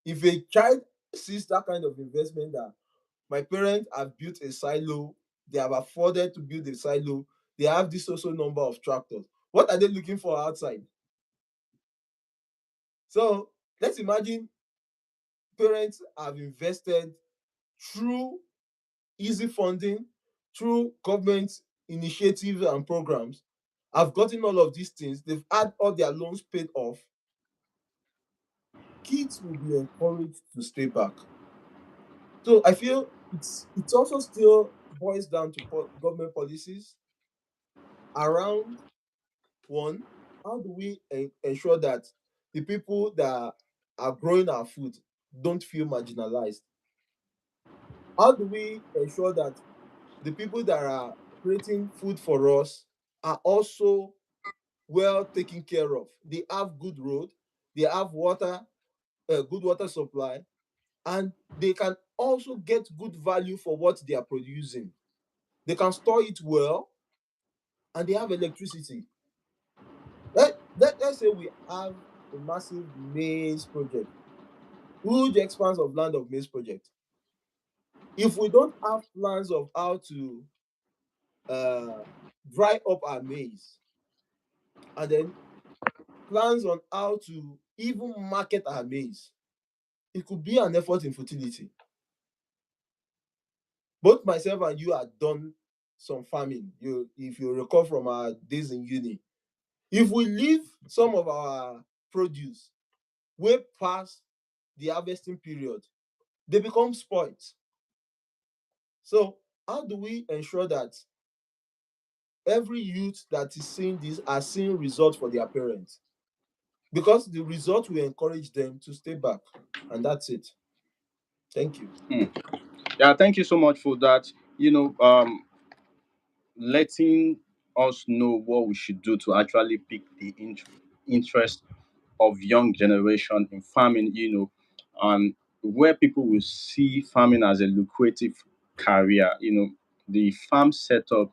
If a child sees that kind of investment, that my parents have built a silo, they have afforded to build a silo, they have this also number of tractors. What are they looking for outside? So let's imagine parents have invested through easy funding, through government initiatives and programs, have gotten all of these things, they've had all their loans paid off. Kids will be encouraged to stay back. So I feel it's also still boils down to government policies around one. How do we ensure that the people that are growing our food don't feel marginalized? How do we ensure that the people that are creating food for us are also well taken care of? They have good road, they have water, good water supply, and they can also get good value for what they are producing. They can store it well, and they have electricity. Let's say we have a massive maize project, huge expanse of land of maize project. If we don't have plans of how to uh, dry up our maize, and then plans on how to even market our maize, it could be an effort in futility. Both myself and you had done some farming. If you recall from our days in uni, if we leave some of our produce way past the harvesting period, they become spoiled. So how do we ensure that every youth that is seeing this are seeing results for their parents? Because the result will encourage them to stay back. And that's it. Thank you. Hmm. Yeah, thank you so much for that. You know, letting us know what we should do to actually pick the interest of young generation in farming, and where people will see farming as a lucrative career, the farm setup,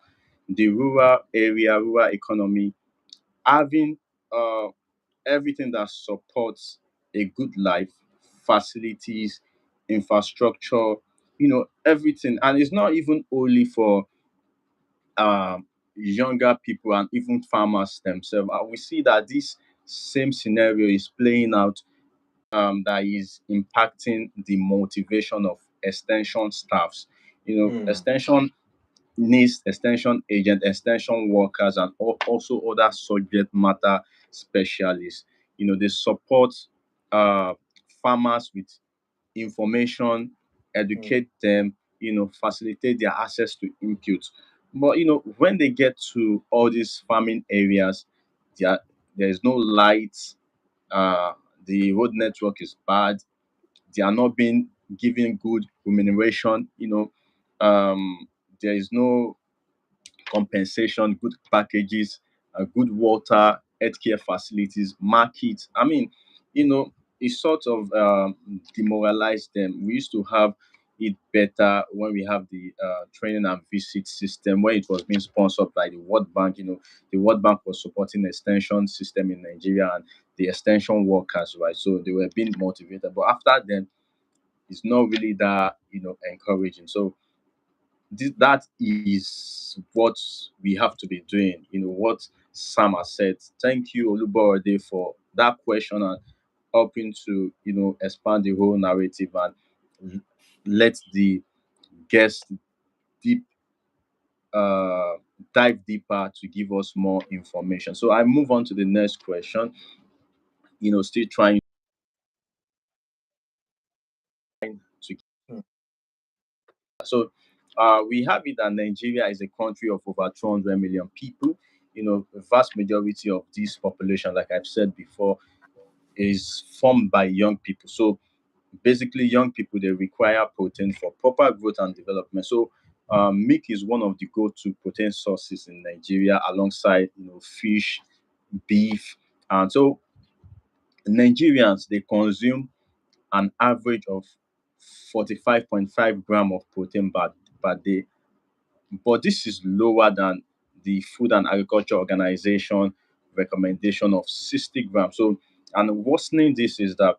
the rural area, rural economy, having uh, everything that supports a good life, facilities, infrastructure, everything. And it's not even only for younger people and even farmers themselves. We see that this same scenario is playing out, that is impacting the motivation of extension staffs. mm, Extension needs extension agent, extension workers, and also other subject matter specialists. They support uh, farmers with information, mm, educate them, facilitate their access to input. But when they get to all these farming areas, there there is no light. Uh, the road network is bad. They are not being given good remuneration. There is no compensation, good packages, good water, healthcare facilities, markets. I mean, it sort of demoralized them. We used to have it better when we have the training and visit system, where it was being sponsored by the World Bank. The World Bank was supporting the extension system in Nigeria and the extension workers, right? So they were being motivated. But after then, it's not really that encouraging. So that is what we have to be doing. What Sam has said. Thank you, Oluborode, for that question and helping to expand the whole narrative and l- let the guests deep uh dive deeper to give us more information. So I move on to the next question. Still trying to. mm, So we have it that Nigeria is a country of over 200 million people. The vast majority of this population, like I've said before, is formed by young people. So basically, young people, they require protein for proper growth and development. So milk is one of the go-to protein sources in Nigeria, alongside fish, beef, and so Nigerians, they consume an average of 45.5 gram of protein per day, but this is lower than the Food and Agriculture Organization recommendation of 60 grams. So, and worsening this is that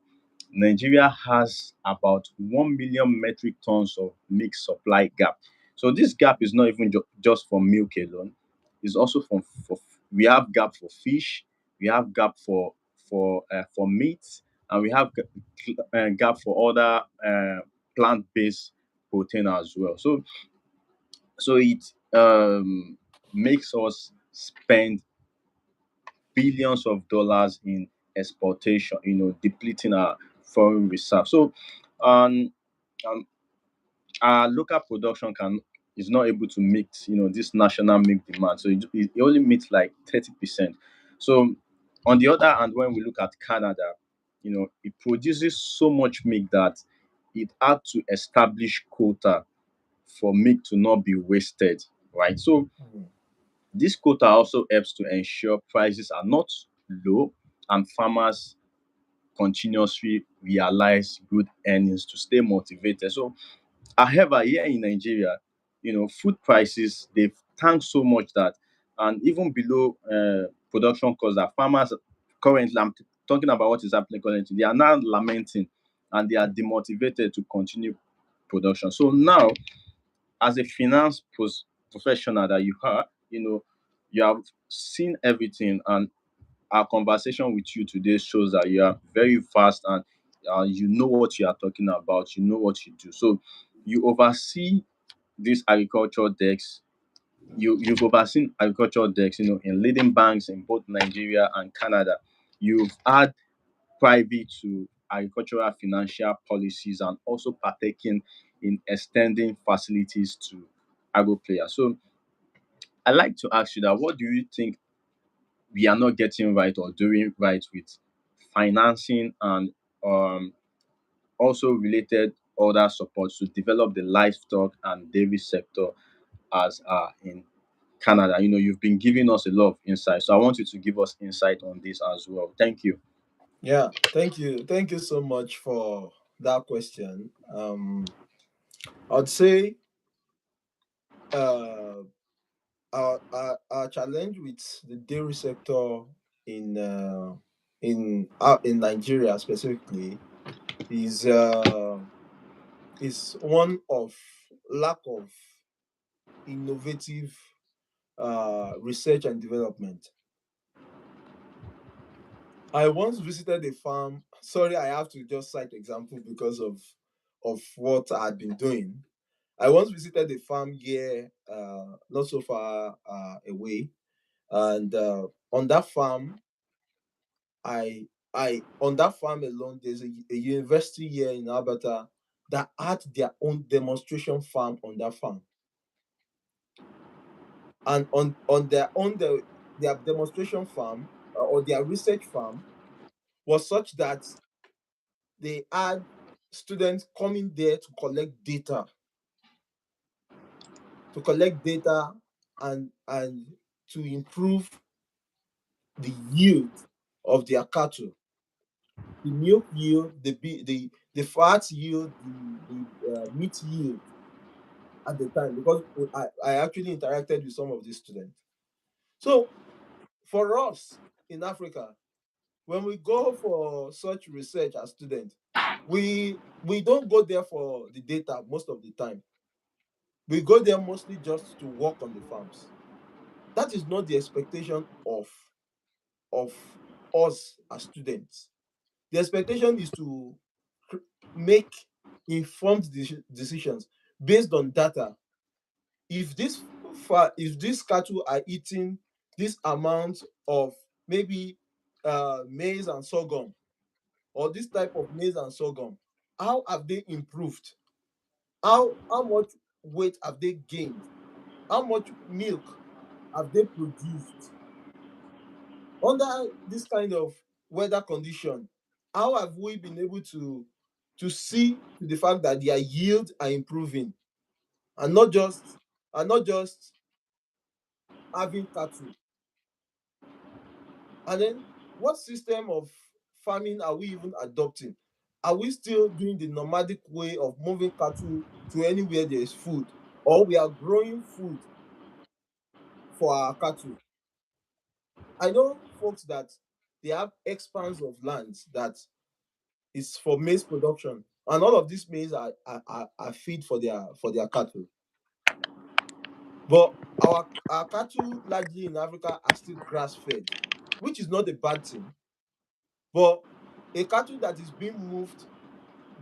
Nigeria has about 1 million metric tons of milk supply gap. So this gap is not even just for milk alone. It's also for we have gap for fish, we have gap for meat, and we have gap for other plant-based protein as well. So it makes us spend billions of dollars in exportation, depleting our foreign reserve. So um, um, our local production can is not able to meet this national milk demand. So it only meets like 30%. So on the other hand, when we look at Canada, it produces so much milk that it had to establish quota for milk to not be wasted, right? So mm, this quota also helps to ensure prices are not low and farmers continuously realize good earnings to stay motivated. So, however, here in Nigeria, food prices they've tanked so much that, and even below production costs, that farmers currently, I'm talking about what is happening currently, they are now lamenting and they are demotivated to continue production. So now, as a finance professional that you are, you have seen everything, and our conversation with you today shows that you are very fast and you know what you are talking about, you know what you do. So you oversee these agricultural desks. You've overseen agricultural desks, in leading banks in both Nigeria and Canada. You've had private to agricultural financial policies and also partaking in extending facilities to agro players. So I like to ask you that what do you think we are not getting right or doing right with financing and um, also related other supports to develop the livestock and dairy sector as in Canada. You've been giving us a lot of insight. So I want you to give us insight on this as well. Thank you. Yeah, thank you so much for that question. I'd say uh, our challenge with the dairy sector in in Nigeria specifically is one of lack of innovative research and development. I once visited a farm. Sorry, I have to just cite example because of what I had been doing. I once visited a farm here, not so far away, and on that farm, I on that farm alone, there's a university here in Alberta that had their own demonstration farm on that farm, and on their own their demonstration farm or their research farm was such that they had students coming there to collect data and to improve the yield of their cattle, the milk yield, the fat yield, the meat yield at the time, because I actually interacted with some of these students. So for us in Africa, when we go for such research as students, we don't go there for the data most of the time. We go there mostly just to work on the farms. That is not the expectation of us as students. The expectation is to cr- make informed decisions based on data. If if these cattle are eating this amount of maybe maize and sorghum, or this type of maize and sorghum, how have they improved? How much weight have they gained? How much milk have they produced under this kind of weather condition? How have we been able to see to the fact that their yields are improving, and not just having cattle? And then what system of farming are we even adopting? Are we still doing the nomadic way of moving cattle to anywhere there is food, or we are growing food for our cattle? I know folks that they have expanse of lands that is for maize production, and all of these maize are feed for their cattle. But our cattle largely in Africa are still grass fed, which is not a bad thing. But a cattle that is being moved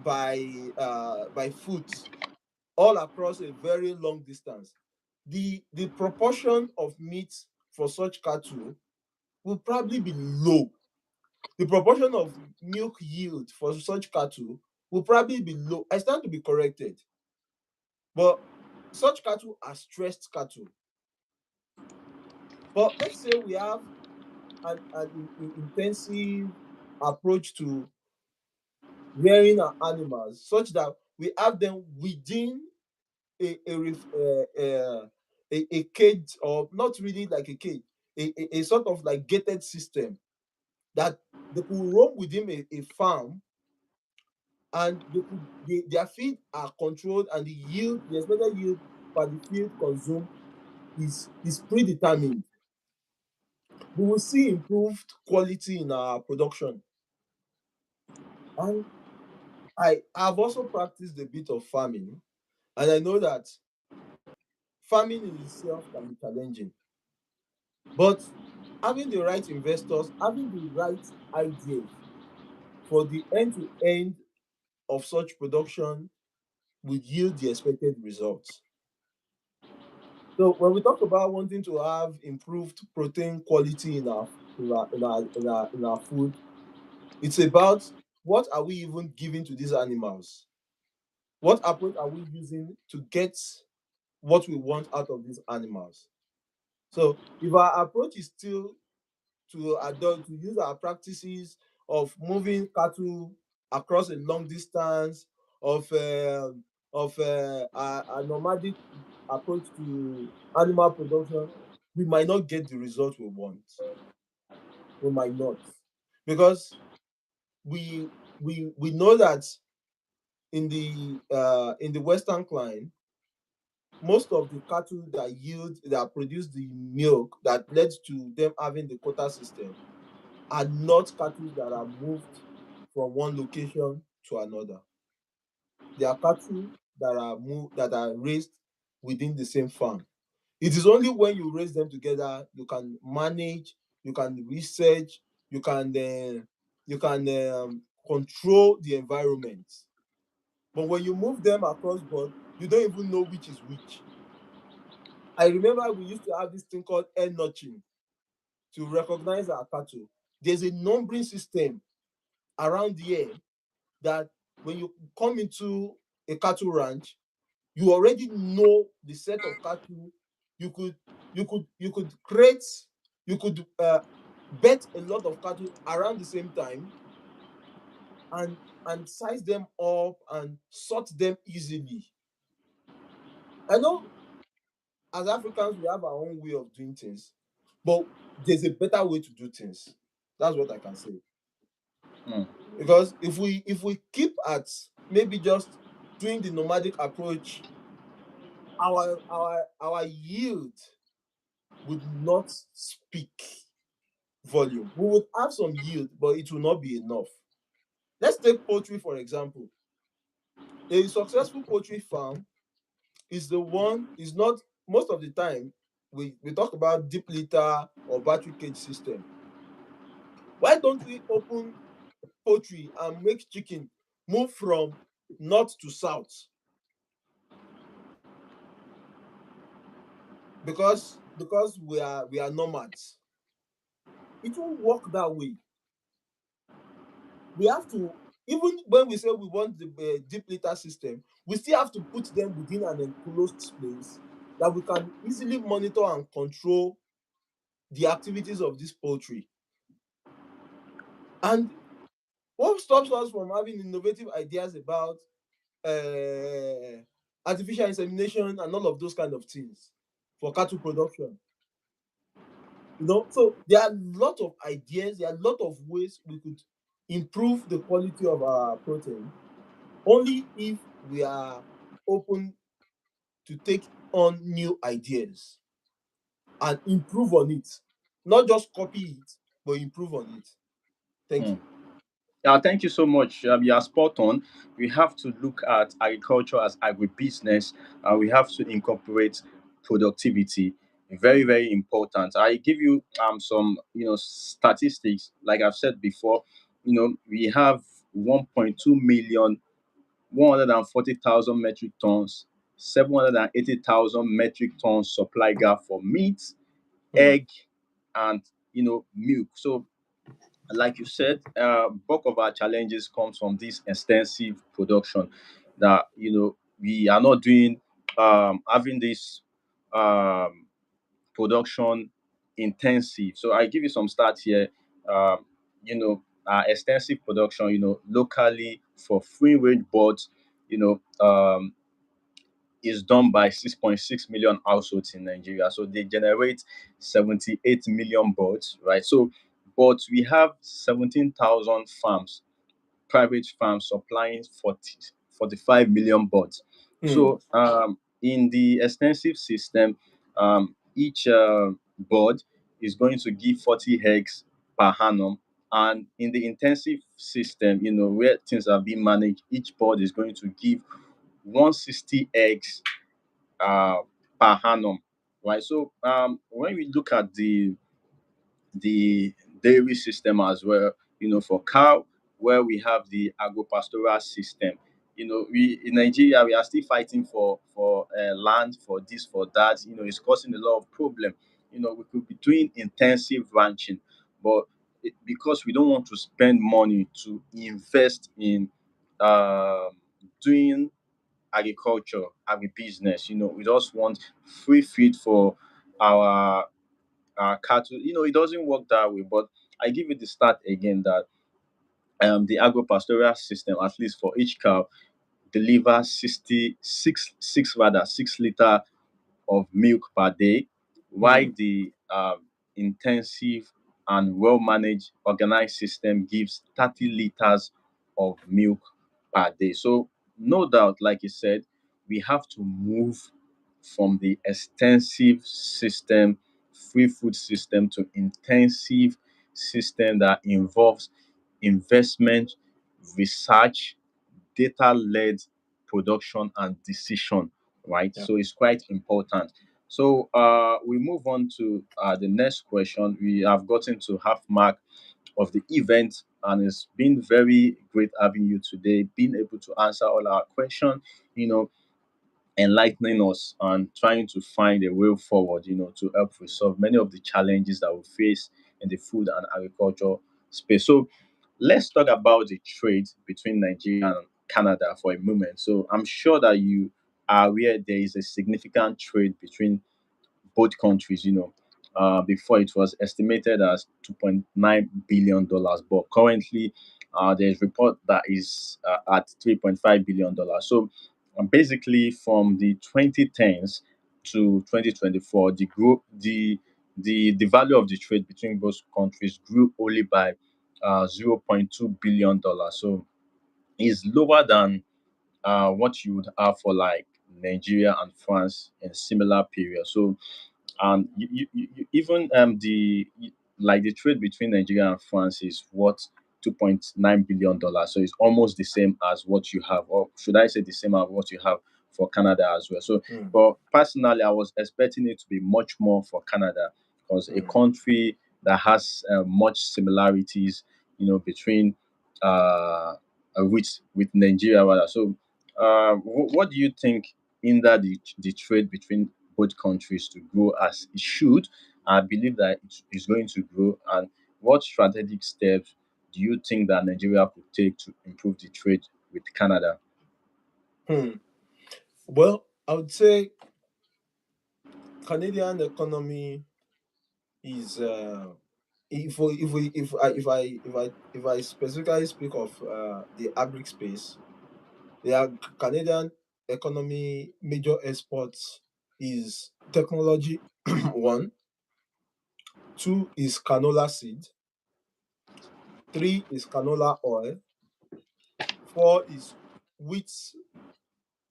by foot all across a very long distance, the proportion of meat for such cattle will probably be low. The proportion of milk yield for such cattle will probably be low. I stand to be corrected, but such cattle are stressed cattle. But let's say we have an intensive approach to rearing our animals, such that we have them within a a cage, or not really like a cage, a sort of like gated system that they could roam within a farm, and their feed are controlled, and the expected yield per the field consumed is predetermined. We will see improved quality in our production. And I have also practiced a bit of farming, and I know that farming in itself can be challenging. But having the right investors, having the right ideas for the end to end of such production will yield the expected results. So when we talk about wanting to have improved protein quality in our food, it's about what are we even giving to these animals? What approach are we using to get what we want out of these animals? So if our approach is still to use our practices of moving cattle across a long distance, of a nomadic approach to animal production, we might not get the result we want. We might not, because we know that in the Western clime, most of the cattle that produce the milk that led to them having the quota system are not cattle that are moved from one location to another. They are cattle that are raised within the same farm. It is only when you raise them together you can manage, you can research, you can control the environment. But when you move them across board, you don't even know which is which. I remember we used to have this thing called air notching to recognize our cattle. There's a numbering system around here that when you come into a cattle ranch, you already know the set of cattle. You could create, you could bet a lot of cattle around the same time, and size them up and sort them easily. I know as Africans we have our own way of doing things, but there's a better way to do things. That's what I can say. Hmm. Because if we keep at maybe just doing the nomadic approach, our yield would not speak volume. We would have some yield, but it will not be enough. Let's take poultry for example. A successful poultry farm is not, most of the time we talk about deep litter or battery cage system. Why don't we open poultry and make chicken move from north to south? Because we are nomads. It won't work that way. We have to, even when we say we want the deep litter system, we still have to put them within an enclosed space that we can easily monitor and control the activities of this poultry. And what stops us from having innovative ideas about uh, artificial insemination and all of those kind of things for cattle production? So there are a lot of ideas, there are a lot of ways we could improve the quality of our protein, only if we are open to take on new ideas and improve on it, not just copy it, but improve on it. Thank Hmm. you. Yeah, thank you so much. You are spot on. We have to look at agriculture as agribusiness, and we have to incorporate productivity. Very, very important. I give you some statistics. Like I've said before, we have 1.2 million, 140,000 metric tons, 780,000 metric tons supply gap for meat, Hmm. egg, and milk. So like you said, bulk of our challenges comes from this extensive production that we are not doing, having this um, production intensive. So I give you some stats here. Um, extensive production, locally for free range birds, you know, is done by 6.6 million households in Nigeria. So they generate 78 million birds, right? So, but we have 17,000 farms, private farms supplying 45 million birds. Hmm. So, in the extensive system, each bird is going to give 40 eggs per annum. And in the intensive system, where things are being managed, each bird is going to give 160 eggs uh, per annum, right? So when we look at the dairy system as well, for cow, where we have the agropastoral system. We in Nigeria we are still fighting for land, for this, for that. It's causing a lot of problem. We could be doing intensive ranching, but because we don't want to spend money to invest in um doing agriculture, agribusiness. We just want free feed for our cattle. It doesn't work that way. But I give you the start again that the agropastoral system, at least for each cow, delivers 6 liter of milk per day, Why Hmm. the intensive and well managed organized system gives 30 liters of milk per day. So, no doubt, like you said, we have to move from the extensive system, free food system, to intensive system that involves investment, research, data led production and decision, right? Yeah. So it's quite important. So we move on to the next question. We have gotten to half mark of the event, and it's been very great having you today, being able to answer all our questions, you know, enlightening us and trying to find a way forward, to help resolve many of the challenges that we face in the food and agriculture space. So let's talk about the trade between Nigeria and Canada for a moment. So I'm sure that you are aware there is a significant trade between both countries. Before it was estimated as $2.9 billion, but currently there's report that is at $3.5 billion. So basically, from the 2010s to 2024, the value of the trade between both countries grew only by $0.2 billion. So it's lower than what you would have for like Nigeria and France in similar period. So even like the trade between Nigeria and France is what $2.9 billion. So it's almost the same as what you have, or should I say the same as what you have for Canada as well. So, Hmm. but personally, I was expecting it to be much more for Canada, because a Hmm. country that has much similarities, between with Nigeria rather. So, what do you think in that the trade between both countries to grow as it should? I believe that it is going to grow. And what strategic steps do you think that Nigeria could take to improve the trade with Canada? Hmm. Well, I would say Canadian economy is if I specifically speak of the agri space, the Canadian economy major exports is technology. One, two is canola seed, three is canola oil, four is wheat,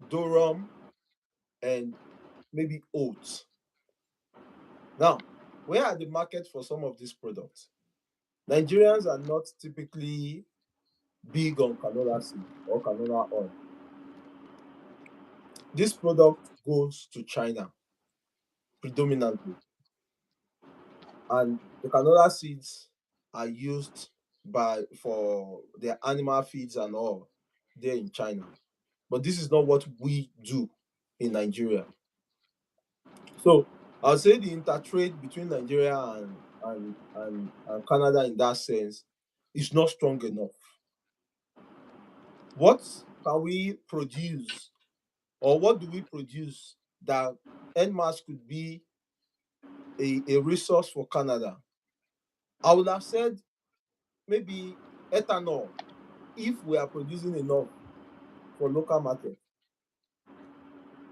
durum, and maybe oats. Now, where are the markets for some of these products? Nigerians are not typically big on canola seed or canola oil. This product goes to China predominantly, and the canola seeds are used for their animal feeds and all there in China. But this is not what we do in Nigeria. So I'll say the intertrade between Nigeria and Canada in that sense is not strong enough. What can we produce, or what do we produce that en masse could be a resource for Canada? I would have said maybe ethanol if we are producing enough for local market,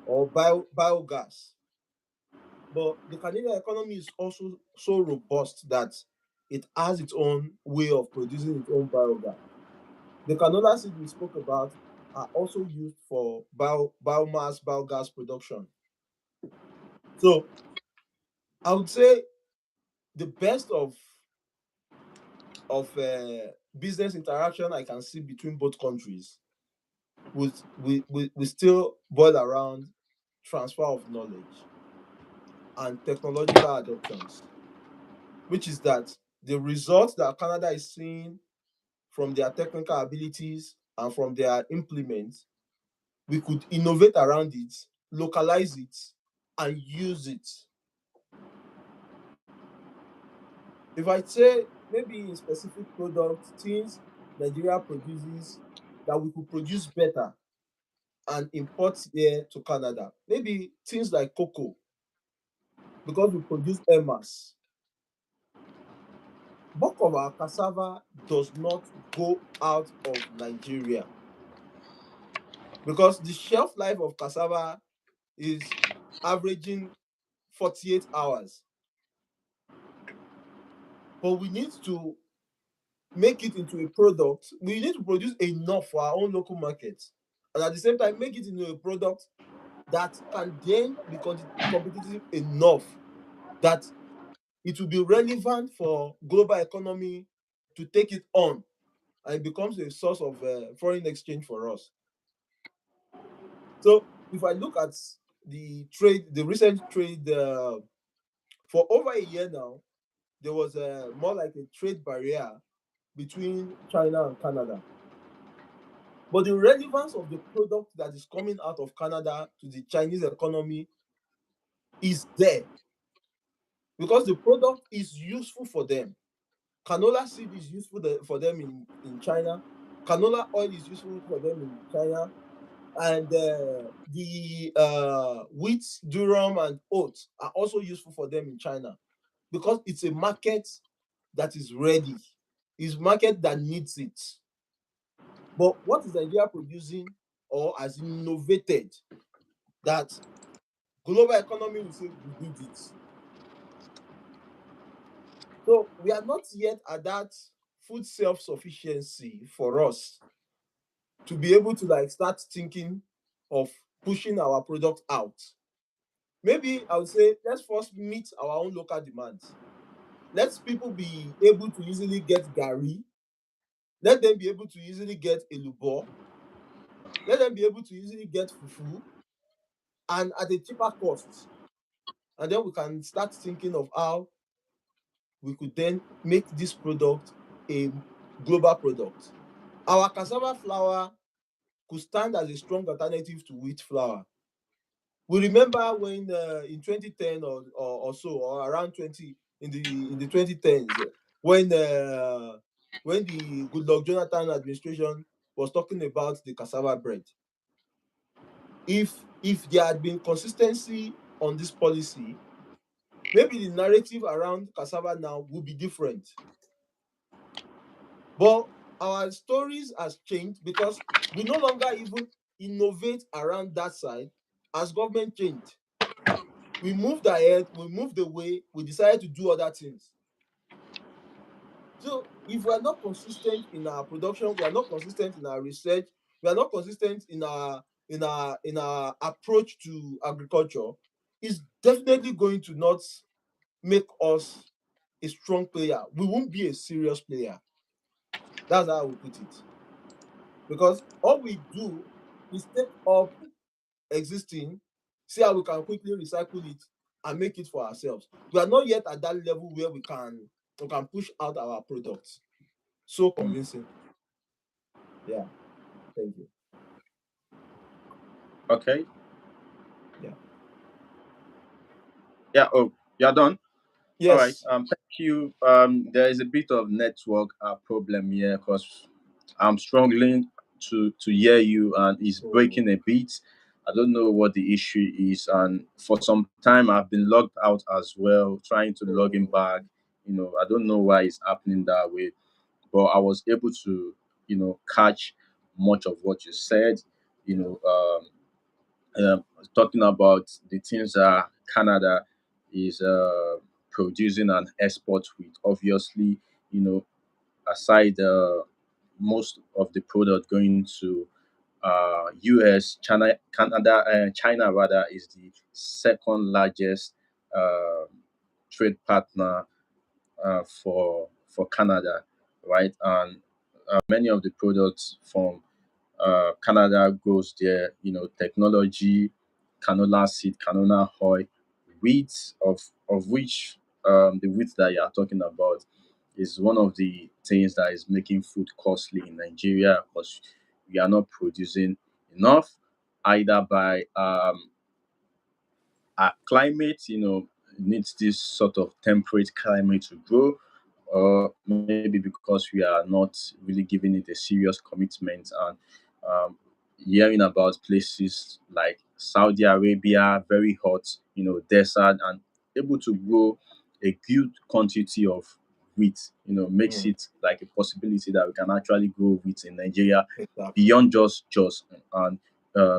or biogas. But the Canadian economy is also so robust that it has its own way of producing its own biogas. The canola seed we spoke about are also used for biomass biogas production. So I would say the best of business interaction I can see between both countries would still boil around transfer of knowledge and technological adoptions, which is that the results that Canada is seeing from their technical abilities and from their implements, we could innovate around it, localize it, and use it. If I say maybe in specific products, things Nigeria produces that we could produce better and import here to Canada, maybe things like cocoa, because we produce emas. Bulk of our cassava does not go out of Nigeria because the shelf life of cassava is averaging 48 hours. But we need to make it into a product. We need to produce enough for our own local market, and at the same time make it into a product that can then be competitive enough that it will be relevant for global economy to take it on, and it becomes a source of foreign exchange for us. So if I look at the recent trade, for over a year now, there was more like a trade barrier between China and Canada. But the relevance of the product that is coming out of Canada to the Chinese economy is there, because the product is useful for them. Canola seed is useful for them in China. Canola oil is useful for them in China. And the wheat, durum, and oats are also useful for them in China, because it's a market that is ready. It's a market that needs it. But what is Nigeria producing or has innovated that global economy will say we did it? So we are not yet at that food self-sufficiency for us to be able to like start thinking of pushing our product out. Maybe I would say let's first meet our own local demands. Let people be able to easily get gari. Let them be able to easily get elubo. Let them be able to easily get fufu, and at a cheaper cost. And then we can start thinking of how we could then make this product a global product. Our cassava flour could stand as a strong alternative to wheat flour. We remember when in 2010 or so, or around 20 in the 2010s, when the Goodluck Jonathan administration was talking about the cassava bread. If there had been consistency on this policy, maybe the narrative around cassava now would be different. But our stories has changed because we no longer even innovate around that side as government changed. We moved ahead, we moved away, we decided to do other things. So if we are not consistent in our production, we are not consistent in our research, we are not consistent in our approach to agriculture, it's definitely going to not make us a strong player. We won't be a serious player. That's how I would put it. Because all we do is take up existing, see how we can quickly recycle it and make it for ourselves. We are not yet at that level where we can push out our products so convincing. Yeah, thank you. Okay. Yeah. Yeah. Oh, you're done. All right. Yes. Thank you. There is a bit of network problem here because I'm struggling to hear you and it's Oh, breaking a bit. I don't know what the issue is, and for some time I've been logged out as well, trying to log in oh, back. I don't know why it's happening that way, but I was able to, catch much of what you said. You yeah. know, talking about the things that Canada is producing and export with. Obviously, you know, aside most of the product going to US, China rather is the second largest uh, trade partner for Canada, right? And many of the products from Canada goes there, technology, canola seed, canola oil, wheat, of which the wheat that you are talking about is one of the things that is making food costly in Nigeria because we are not producing enough, either by our climate, needs this sort of temperate climate to grow, or maybe because we are not really giving it a serious commitment. And um, hearing about places like Saudi Arabia, very hot, desert, and able to grow a good quantity of wheat, makes Mm, it like a possibility that we can actually grow wheat in Nigeria exactly. beyond just. And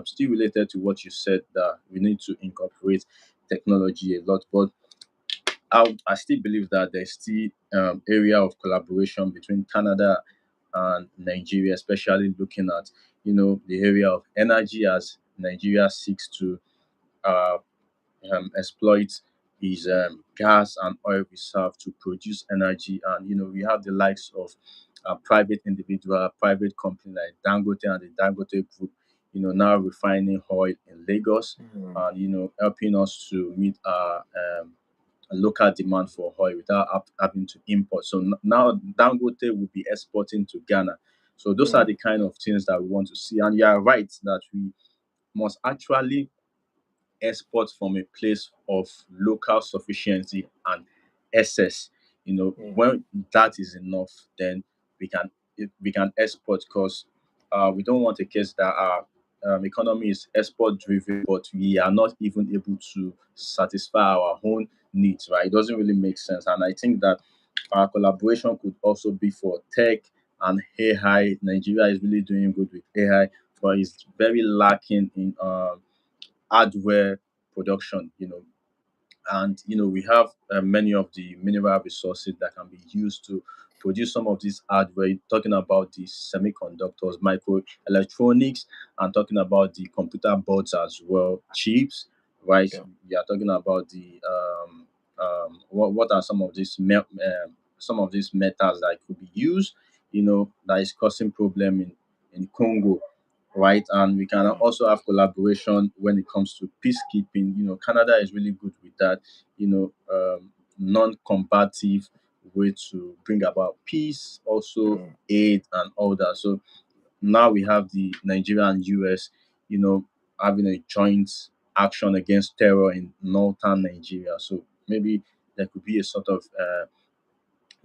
still related to what you said, that we need to incorporate technology a lot. But I still believe that there's still area of collaboration between Canada and Nigeria, especially looking at the area of energy, as Nigeria seeks to uh, exploit his gas and oil reserve to produce energy. And we have the likes of private individual, private company like Dangote and the Dangote Group, now refining oil in Lagos, Mm, and helping us to meet our local demand for oil without having to import. So now Dangote will be exporting to Ghana. So those are mm, the kind of things that we want to see. And you are right that we must actually export from a place of local sufficiency and excess. mm, When that is enough, then we can export, because we don't want a case that our economy is export driven, but we are not even able to satisfy our own needs. Right? It doesn't really make sense, and I think that our collaboration could also be for tech and AI. Nigeria is really doing good with AI, but it's very lacking in hardware production, and we have many of the mineral resources that can be used to produce some of these hardware, talking about the semiconductors, microelectronics, and talking about the computer boards as well, chips, right? yeah. We are talking about the what are some of these metals that could be used, that is causing problem in Congo, right? And we can Yeah. also have collaboration when it comes to peacekeeping. Canada is really good with that. Non-combative way to bring about peace, also Mm, aid and all that. So now we have the Nigeria and US, you know, having a joint action against terror in northern Nigeria. So maybe there could be a sort of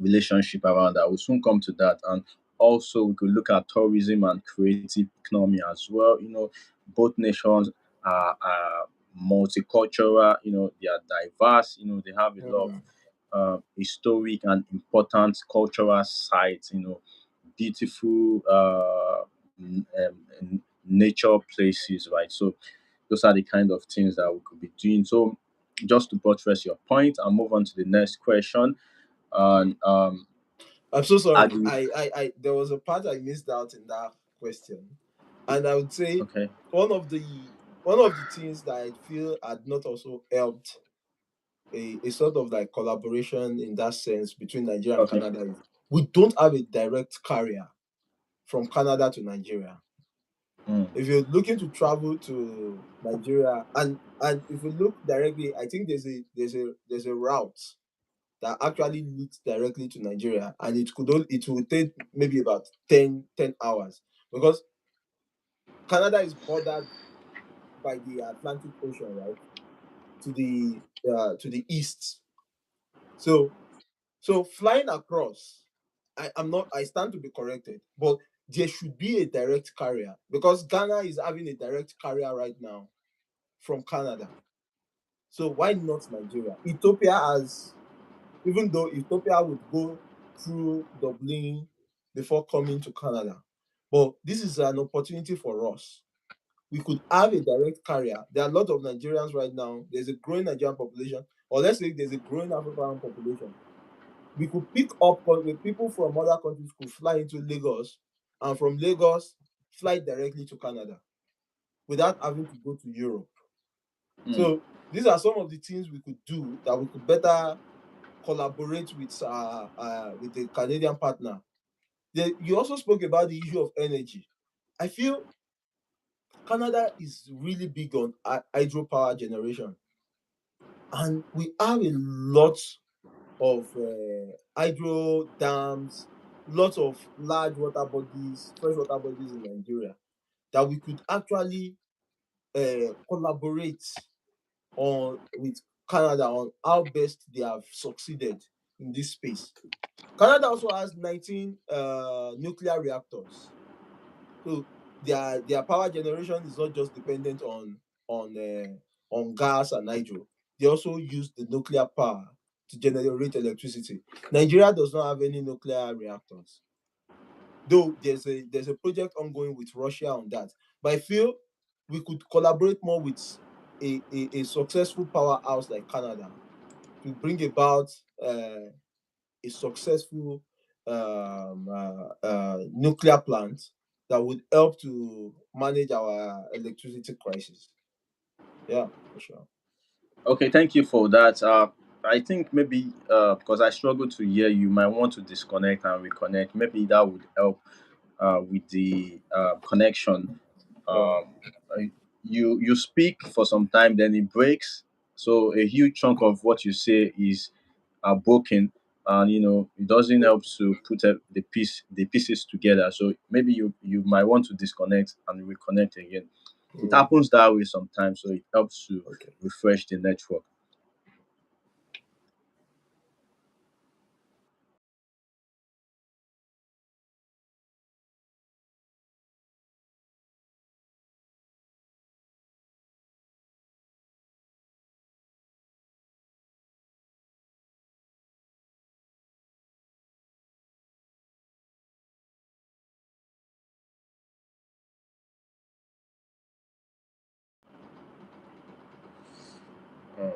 relationship around that. We'll soon come to that. And also, we could look at tourism and creative economy as well. Both nations are multicultural, they are diverse, they have a lot of mm, historic and important cultural sites, beautiful nature places, right? So, those are the kind of things that we could be doing. So, just to buttress your point and move on to the next question. And mm. I'm so sorry. ag- There was a part I missed out in that question, and I would say okay, one of the one of the things that I feel had not also helped a sort of like collaboration in that sense between Nigeria and okay, Canada is we don't have a direct carrier from Canada to Nigeria. mm, If you're looking to travel to Nigeria, and if you look directly, I think there's a route that actually leads directly to Nigeria, and it will take maybe about ten hours, because Canada is bordered by the Atlantic Ocean, right, to the east. So flying across, I stand to be corrected, but there should be a direct carrier, because Ghana is having a direct carrier right now from Canada. So why not Nigeria? Ethiopia has, even though Ethiopia would go through Dublin before coming to Canada. But this is an opportunity for us. We could have a direct carrier. There are a lot of Nigerians right now. There's a growing Nigerian population, or let's say there's a growing African population. We could pick up people from other countries could fly into Lagos, and from Lagos fly directly to Canada without having to go to Europe. mm, So these are some of the things we could do that we could better collaborate with the Canadian partner. You also spoke about the issue of energy. I feel Canada is really big on hydropower generation, and we have a lot of hydro dams, lots of large water bodies, fresh water bodies in Nigeria that we could actually collaborate on with Canada on how best they have succeeded in this space. Canada also has 19 nuclear reactors. So their power generation is not just dependent on gas and hydro. They also use the nuclear power to generate electricity. Nigeria does not have any nuclear reactors, though there's a project ongoing with Russia on that. But I feel we could collaborate more with a successful powerhouse like Canada to bring about a successful nuclear plant that would help to manage our electricity crisis. Yeah, for sure. Okay, thank you for that. I think maybe because I struggle to hear you, might want to disconnect and reconnect. Maybe that would help with the connection. All right. Um, you speak for some time, then it breaks. So a huge chunk of what you say is broken, and it doesn't help to put the pieces together. So maybe you might want to disconnect and reconnect again. It Mm, happens that way sometimes, so it helps to okay. refresh the network. Mm.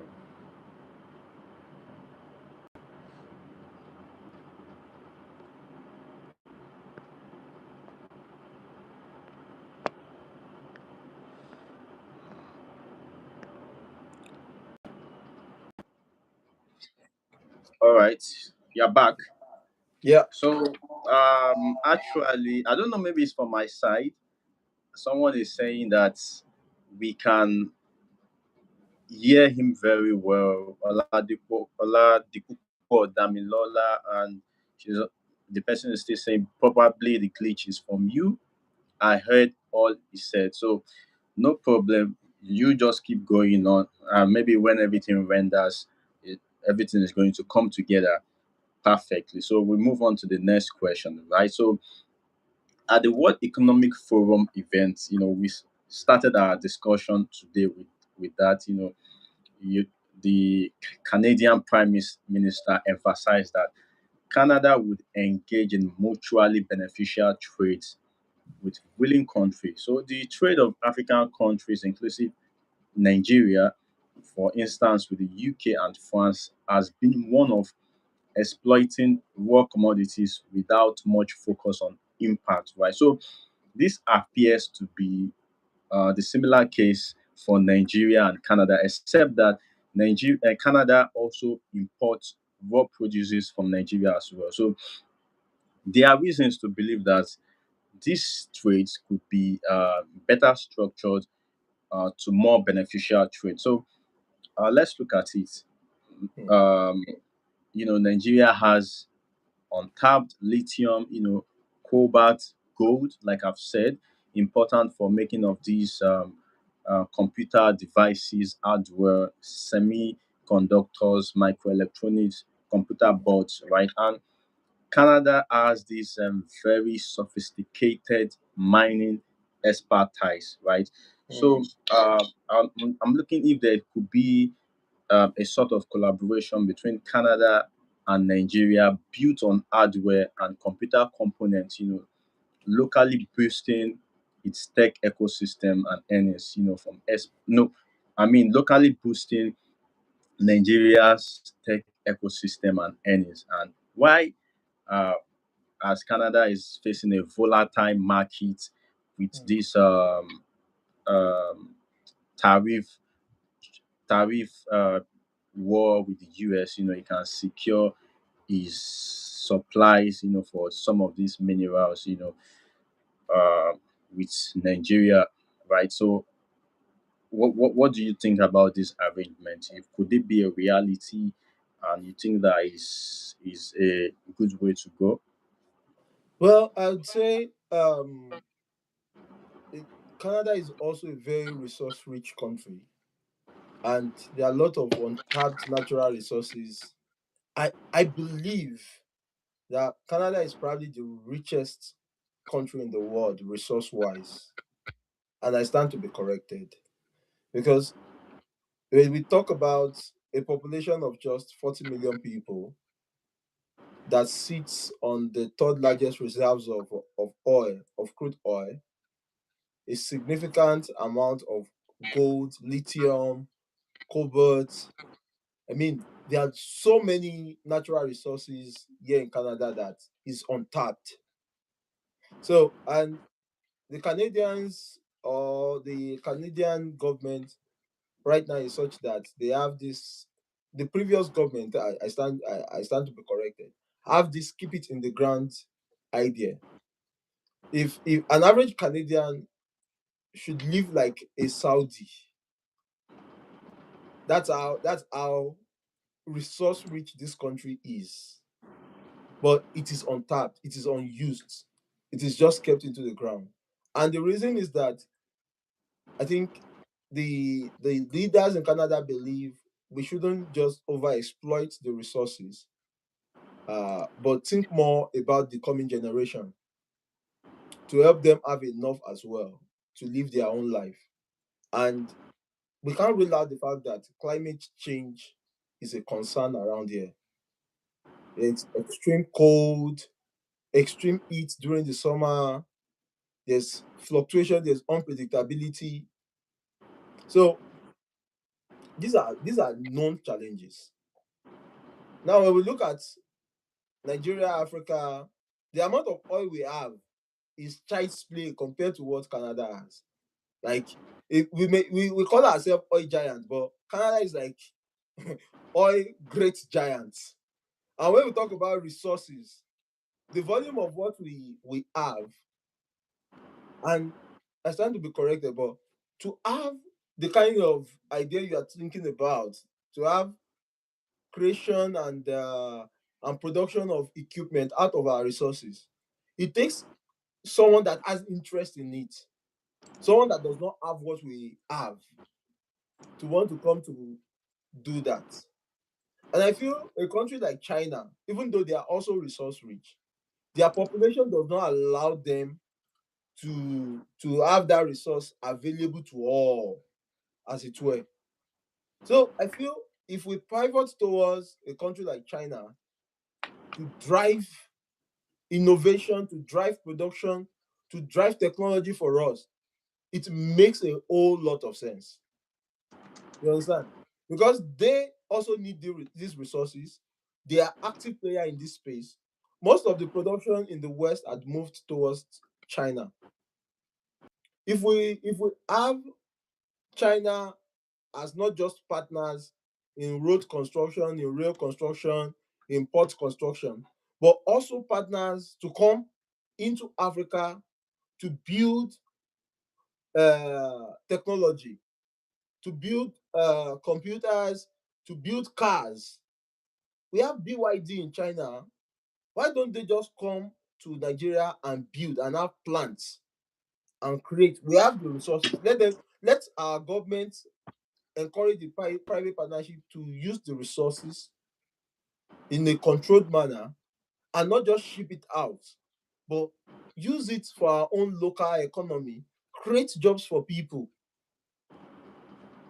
All right, you're back. Yeah. So, actually, I don't know. Maybe it's from my side. Someone is saying that we can hear him very well. Oladipupo Damilola, and she's, the person is still saying probably the glitch is from you. I heard all he said, so no problem. You just keep going on. Maybe when everything renders, everything is going to come together perfectly. So we move on to the next question, right? So at the World Economic Forum event, we started our discussion today with that. You, the Canadian Minister emphasized that Canada would engage in mutually beneficial trades with willing countries. So the trade of African countries, inclusive Nigeria, for instance, with the UK and France, has been one of exploiting raw commodities without much focus on impact, right? So this appears to be the similar case for Nigeria and Canada, except that Canada also imports raw produces from Nigeria as well. So there are reasons to believe that these trades could be better structured to more beneficial trade. So let's look at it. Mm, Um, Nigeria has untapped lithium, cobalt, gold, like I've said, important for making of these computer devices, hardware, semiconductors, microelectronics, computer boards, right? And Canada has this very sophisticated mining expertise, right? So mm, I'm looking if there could be a sort of collaboration between Canada and Nigeria built on hardware and computer components, locally boosting its tech ecosystem and earnings, no, I mean locally boosting Nigeria's tech ecosystem and earnings. And why, uh, as Canada is facing a volatile market with mm, this um, tariff tariff war with the US, it can secure his supplies, for some of these minerals, uh, with Nigeria, right? So, what do you think about this arrangement? Could it be a reality, and you think that is a good way to go? well, I'd say it, Canada is also a very resource rich country, and there are a lot of untapped natural resources. I believe that Canada is probably the richest country in the world resource wise, and I stand to be corrected because when we talk about a population of just 40 million people that sits on the third largest reserves of oil, of crude oil, a significant amount of gold, lithium, cobalt. I mean, there are so many natural resources here in Canada that is untapped. So, and the Canadians or the Canadian government right now is such that they have this. The previous government, I stand to be corrected, have this keep it in the ground idea. If an average Canadian should live like a Saudi, that's how resource rich this country is. But it is untapped, it is unused, it is just kept into the ground. And the reason is that I think the leaders in Canada believe we shouldn't just over exploit the resources, but think more about the coming generation to help them have enough as well to live their own life. And we can't rule out the fact that climate change is a concern around here. It's extreme cold, extreme heat during the summer, there's fluctuation, there's unpredictability. So these are known challenges. Now, when we look at Nigeria, Africa, the amount of oil we have is child's play compared to what Canada has. Like we call ourselves oil giants, but Canada is like oil great giants. And when we talk about resources, the volume of what we have, and I stand to be corrected, but to have the kind of idea you are thinking about, to have creation and production of equipment out of our resources, it takes someone that has interest in it, someone that does not have what we have, to want to come to do that. And I feel a country like China, even though they are also resource rich, their population does not allow them to have that resource available to all, as it were. So I feel if we pivot towards a country like China to drive innovation, to drive production, to drive technology for us, it makes a whole lot of sense. You understand? Because they also need these resources. They are active player in this space. Most of the production in the West had moved towards China. If we have China as not just partners in road construction, in rail construction, in port construction, but also partners to come into Africa to build technology, to build computers, to build cars. We have BYD in China. Why don't they just come to Nigeria and build and have plants and create? We have the resources. Let our government encourage the private partnership to use the resources in a controlled manner and not just ship it out, but use it for our own local economy, create jobs for people.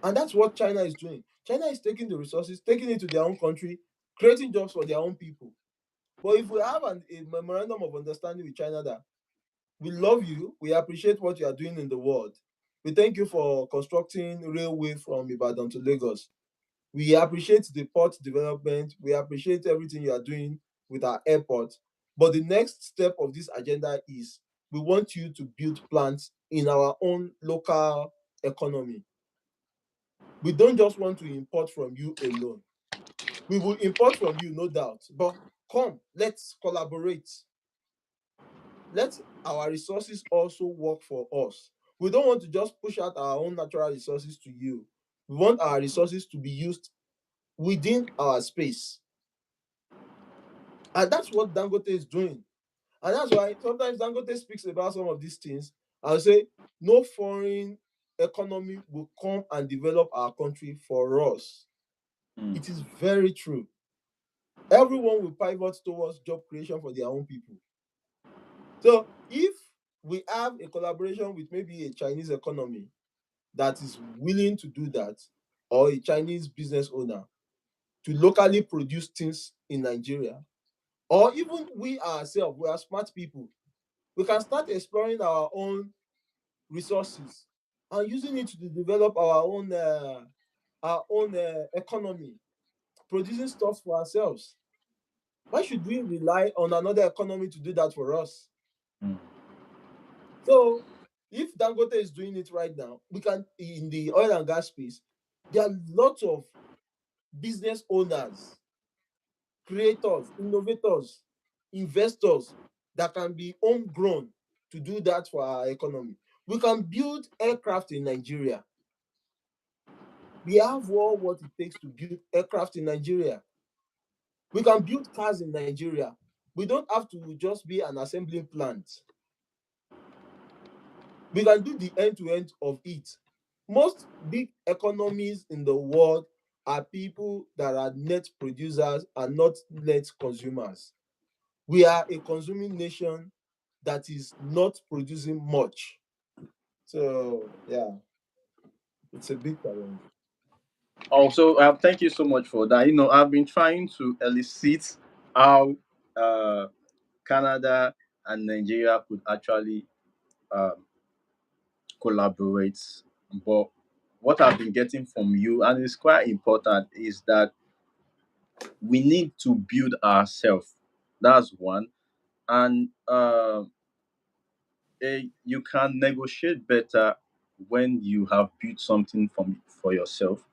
And that's what China is doing. China is taking the resources, taking it to their own country, creating jobs for their own people. But if we have a memorandum of understanding with China that we love you, we appreciate what you are doing in the world, we thank you for constructing railway from Ibadan to Lagos, we appreciate the port development, we appreciate everything you are doing with our airport. But the next step of this agenda is we want you to build plants in our own local economy. We don't just want to import from you alone. We will import from you, no doubt, but come, let's collaborate. Let our resources also work for us. We don't want to just push out our own natural resources to you. We want our resources to be used within our space. And that's what Dangote is doing. And that's why sometimes Dangote speaks about some of these things. I'll say, no foreign economy will come and develop our country for us. Mm. It is very true. Everyone will pivot towards job creation for their own people. So if we have a collaboration with maybe a Chinese economy that is willing to do that, or a Chinese business owner to locally produce things in Nigeria, or even we ourselves, we are smart people, we can start exploring our own resources and using it to develop our own economy, producing stuff for ourselves. Why should we rely on another economy to do that for us? mm. So if Dangote is doing it right now, we can in the oil and gas space, there are lots of business owners, creators, innovators, investors that can be homegrown to do that for our economy. We can build aircraft in Nigeria. We have all what it takes to build aircraft in Nigeria. We can build cars in Nigeria. We don't have to just be an assembling plant. We can do the end to end of it. Most big economies in the world are people that are net producers and not net consumers. We are a consuming nation that is not producing much. So yeah, it's a big challenge. Also, thank you so much for that. I've been trying to elicit how uh, Canada and Nigeria could actually um, collaborate, but what I've been getting from you, and it's quite important, is that we need to build ourselves. That's one, and you can negotiate better when you have built something for yourself.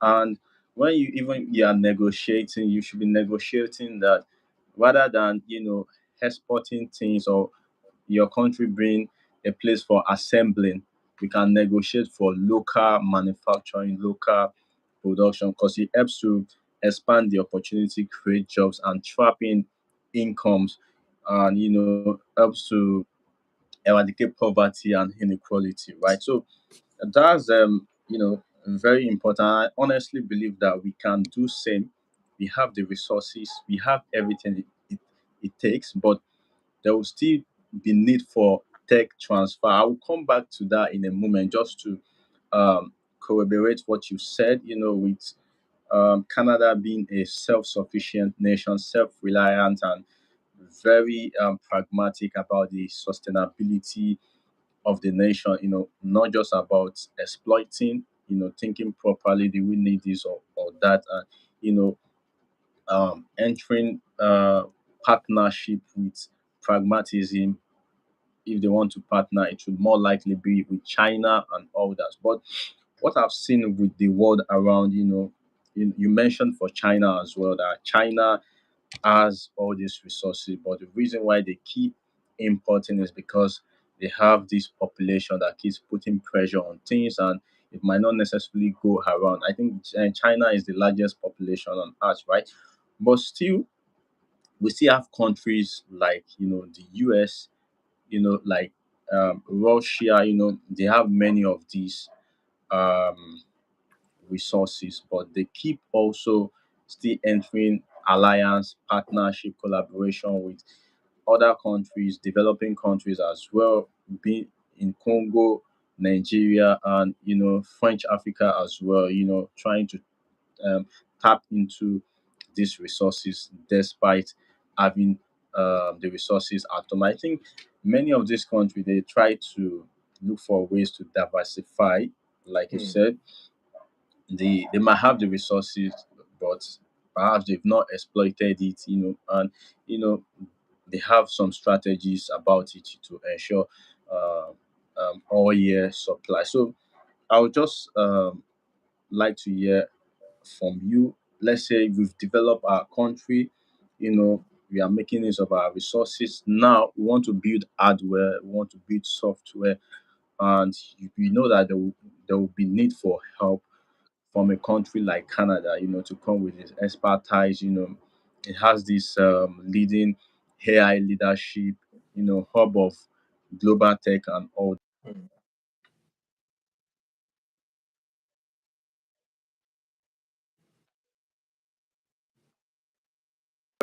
And when you are negotiating, you should be negotiating that rather than exporting things, or your country being a place for assembling. We can negotiate for local manufacturing, local production, because it helps to expand the opportunity, create jobs, and trap in incomes, and helps to eradicate poverty and inequality, right? So that's very important. I honestly believe that we can do same. We have the resources, we have everything it takes, but there will still be need for tech transfer. I will come back to that in a moment, just to corroborate what you said. With Canada being a self-sufficient nation, self-reliant, and very pragmatic about the sustainability of the nation, not just about exploiting, thinking properly, do we need this or that, and you know, entering partnership with pragmatism. If they want to partner, it should more likely be with China and others. But what I've seen with the world around, you mentioned for China as well, that China has all these resources, but the reason why they keep importing is because they have this population that keeps putting pressure on things, and it might not necessarily go around. I think China is the largest population on earth, right? But still, we still have countries like the US, like Russia. They have many of these um, resources, but they keep also still entering alliance, partnership, collaboration with other countries, developing countries as well, be in Congo, Nigeria, and French Africa as well. Trying to um, tap into these resources despite having the resources at home. I think many of these countries, they try to look for ways to diversify, like you Hmm. said. They might have the resources, but perhaps they've not exploited it, and you know they have some strategies about it to ensure uh, all year supply. So I would just like to hear from you. Let's say we've developed our country, we are making use of our resources. Now we want to build hardware, we want to build software, and we know that there will be need for help from a country like Canada, to come with its expertise. It has this leading AI leadership, hub of global tech and all Hmm.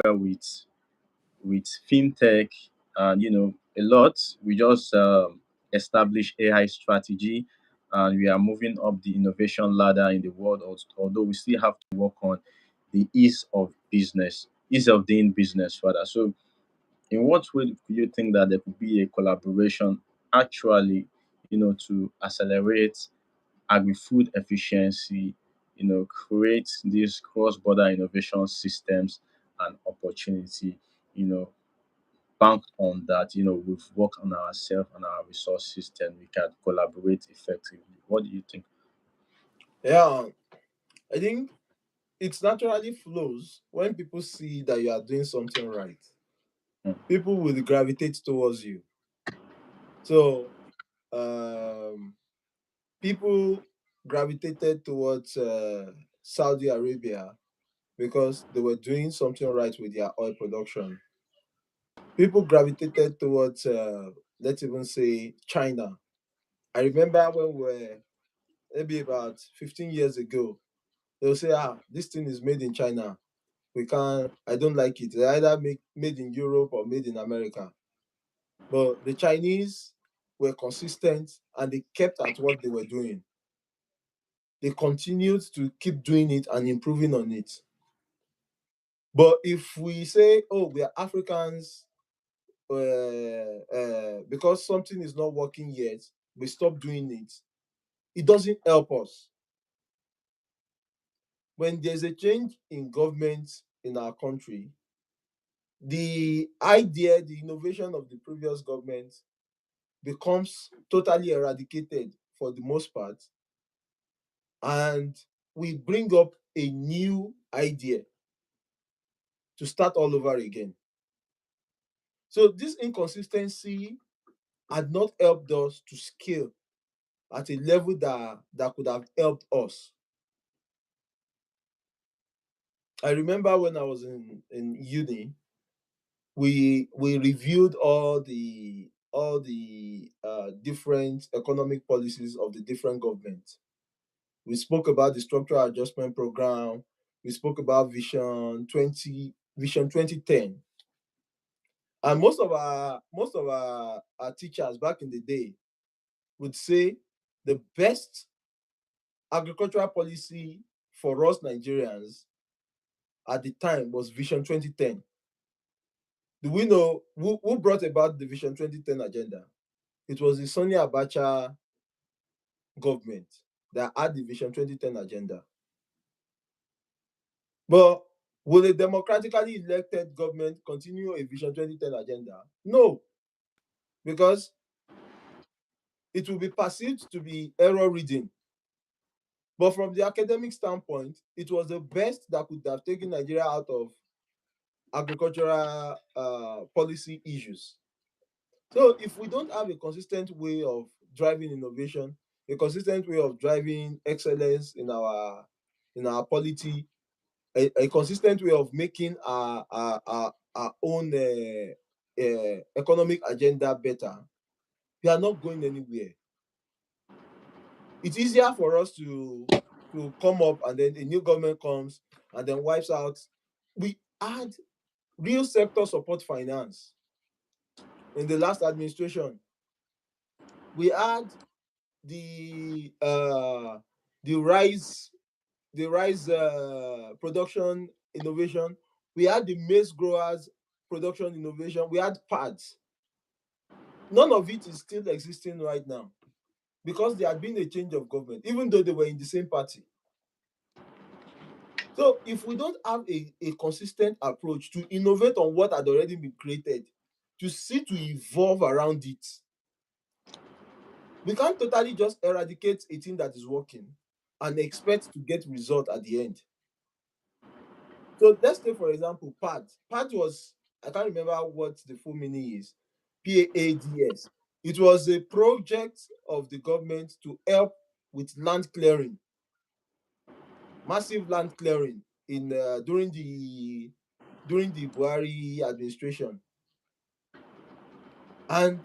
that with fintech and a lot. We just establish AI strategy, and we are moving up the innovation ladder in the world. Although we still have to work on the ease of doing business rather. So in what way do you think that there could be a collaboration actually, to accelerate agri-food efficiency, create these cross-border innovation systems and opportunity, you know, banked on that, we've worked on ourselves and our resource system, we can collaborate effectively. What do you think? Yeah, I think it naturally flows when people see that you are doing something right. Mm. People will gravitate towards you. So, um, people gravitated towards Saudi Arabia because they were doing something right with their oil production. People gravitated towards, let's even say, China. I remember when we were maybe about 15 years ago, they'll say, this thing is made in China. We can't, I don't like it. They either make made in Europe or made in America. But the Chinese were consistent and they kept at what they were doing. They continued to keep doing it and improving on it. But if we say, oh, we are Africans, because something is not working yet, we stop doing it, it doesn't help us. When there's a change in government in our country, the idea, the innovation of the previous government becomes totally eradicated for the most part, and we bring up a new idea to start all over again. So this inconsistency had not helped us to scale at a level that could have helped us. I remember when I was in uni, we reviewed all the different economic policies of the different governments. We spoke about the structural adjustment program. We spoke about Vision 2010. And most of our teachers back in the day would say the best agricultural policy for us Nigerians at the time was Vision 2010. Do we know who brought about the Vision 2010 agenda? It was the Sonny Abacha government that had the Vision 2010 agenda. But will a democratically elected government continue a Vision 2010 agenda? No, because it will be perceived to be error reading. But from the academic standpoint, it was the best that could have taken Nigeria out of agricultural policy issues. So if we don't have a consistent way of driving innovation, a consistent way of driving excellence in our polity, a consistent way of making our own economic agenda better, we are not going anywhere. It's easier for us to come up and then a new government comes and then wipes out. We had real sector support finance in the last administration. We had the uh, the rice the rice production innovation. We had the maize growers production innovation. We had pads. None of it is still existing right now because there had been a change of government, even though they were in the same party. So if we don't have a consistent approach to innovate on what had already been created, to see to evolve around it, we can't totally just eradicate a thing that is working and expect to get result at the end. So let's take for example PAD. PAD was, I can't remember what the full meaning is. PADS. It was a project of the government to help with land clearing, massive land clearing in during the Buhari administration, and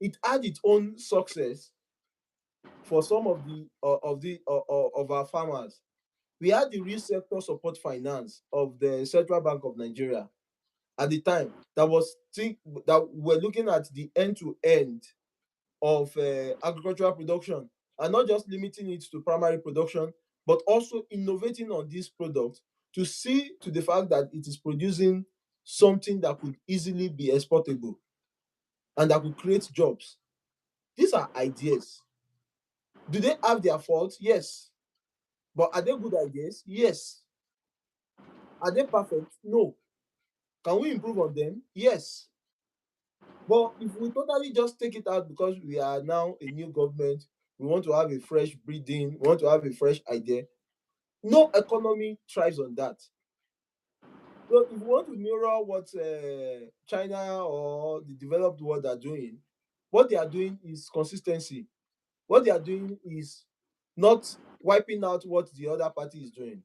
it had its own success for some of our farmers. We had the real sector support finance of the Central Bank of Nigeria at the time that were looking at the end to end of agricultural production, and not just limiting it to primary production, but also innovating on this product to see to the fact that it is producing something that could easily be exportable and that could create jobs. These are ideas. Do they have their faults? Yes. But are they good ideas? Yes. Are they perfect? No. Can we improve on them? Yes. But if we totally just take it out because we are now a new government, we want to have a fresh breeding, we want to have a fresh idea. No economy thrives on that. So if we want to mirror what China or the developed world are doing, what they are doing is consistency. What they are doing is not wiping out what the other party is doing.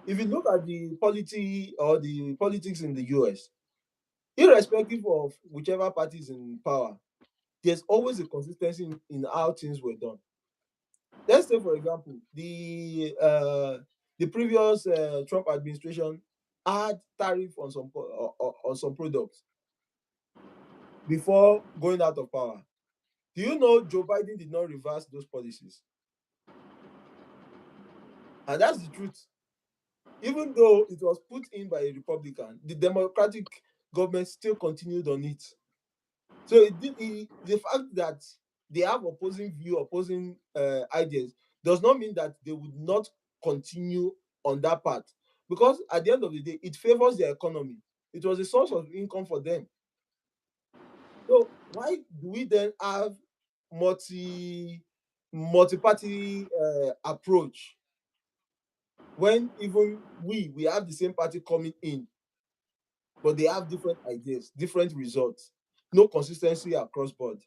If you look at the polity or the politics in the US, irrespective of whichever party is in power, there's always a consistency in how things were done. Let's say, for example, the previous Trump administration had tariff on on some products before going out of power. Do you know Joe Biden did not reverse those policies? And that's the truth. Even though it was put in by a Republican, the Democratic government still continued on it. So the fact that they have opposing view, opposing ideas, does not mean that they would not continue on that path. Because at the end of the day, it favors their economy. It was a source of income for them. So why do we then have multi multi-party approach when even we have the same party coming in, but they have different ideas, different results, no consistency across board.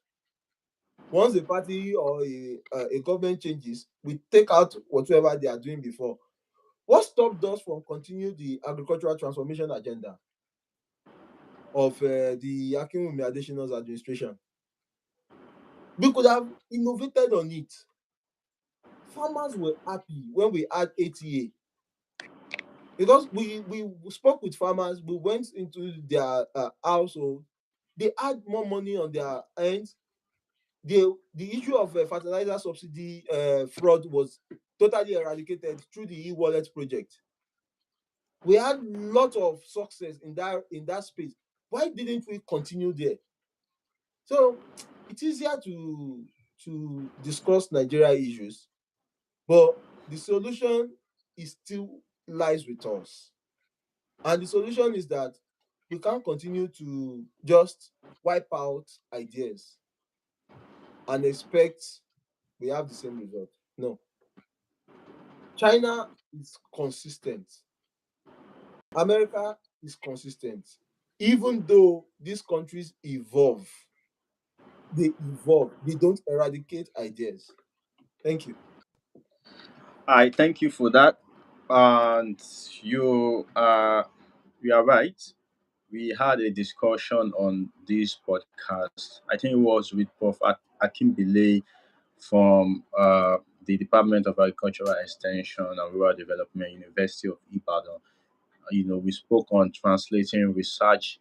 Once a party or a government changes, we take out whatever they are doing before. What stopped us from continue the agricultural transformation agenda of the Akinwumi Adesina's administration? We could have innovated on it. Farmers were happy when we had ATA because we spoke with farmers. We went into their household. They had more money on their hands. The issue of fertilizer subsidy fraud was totally eradicated through the e-wallet project. We had a lot of success in that space. Why didn't we continue there? So it's easier to discuss Nigeria issues, but the solution is still lies with us. And the solution is that we can't continue to just wipe out ideas and expect we have the same result. No. China is consistent. America is consistent. Even though these countries evolve, they evolve. They don't eradicate ideas. Thank you. I thank you for that. And you are right. We had a discussion on this podcast. I think it was with Prof. Akim Bile from the Department of Agricultural Extension and Rural Development, University of Ibadan. We spoke on translating research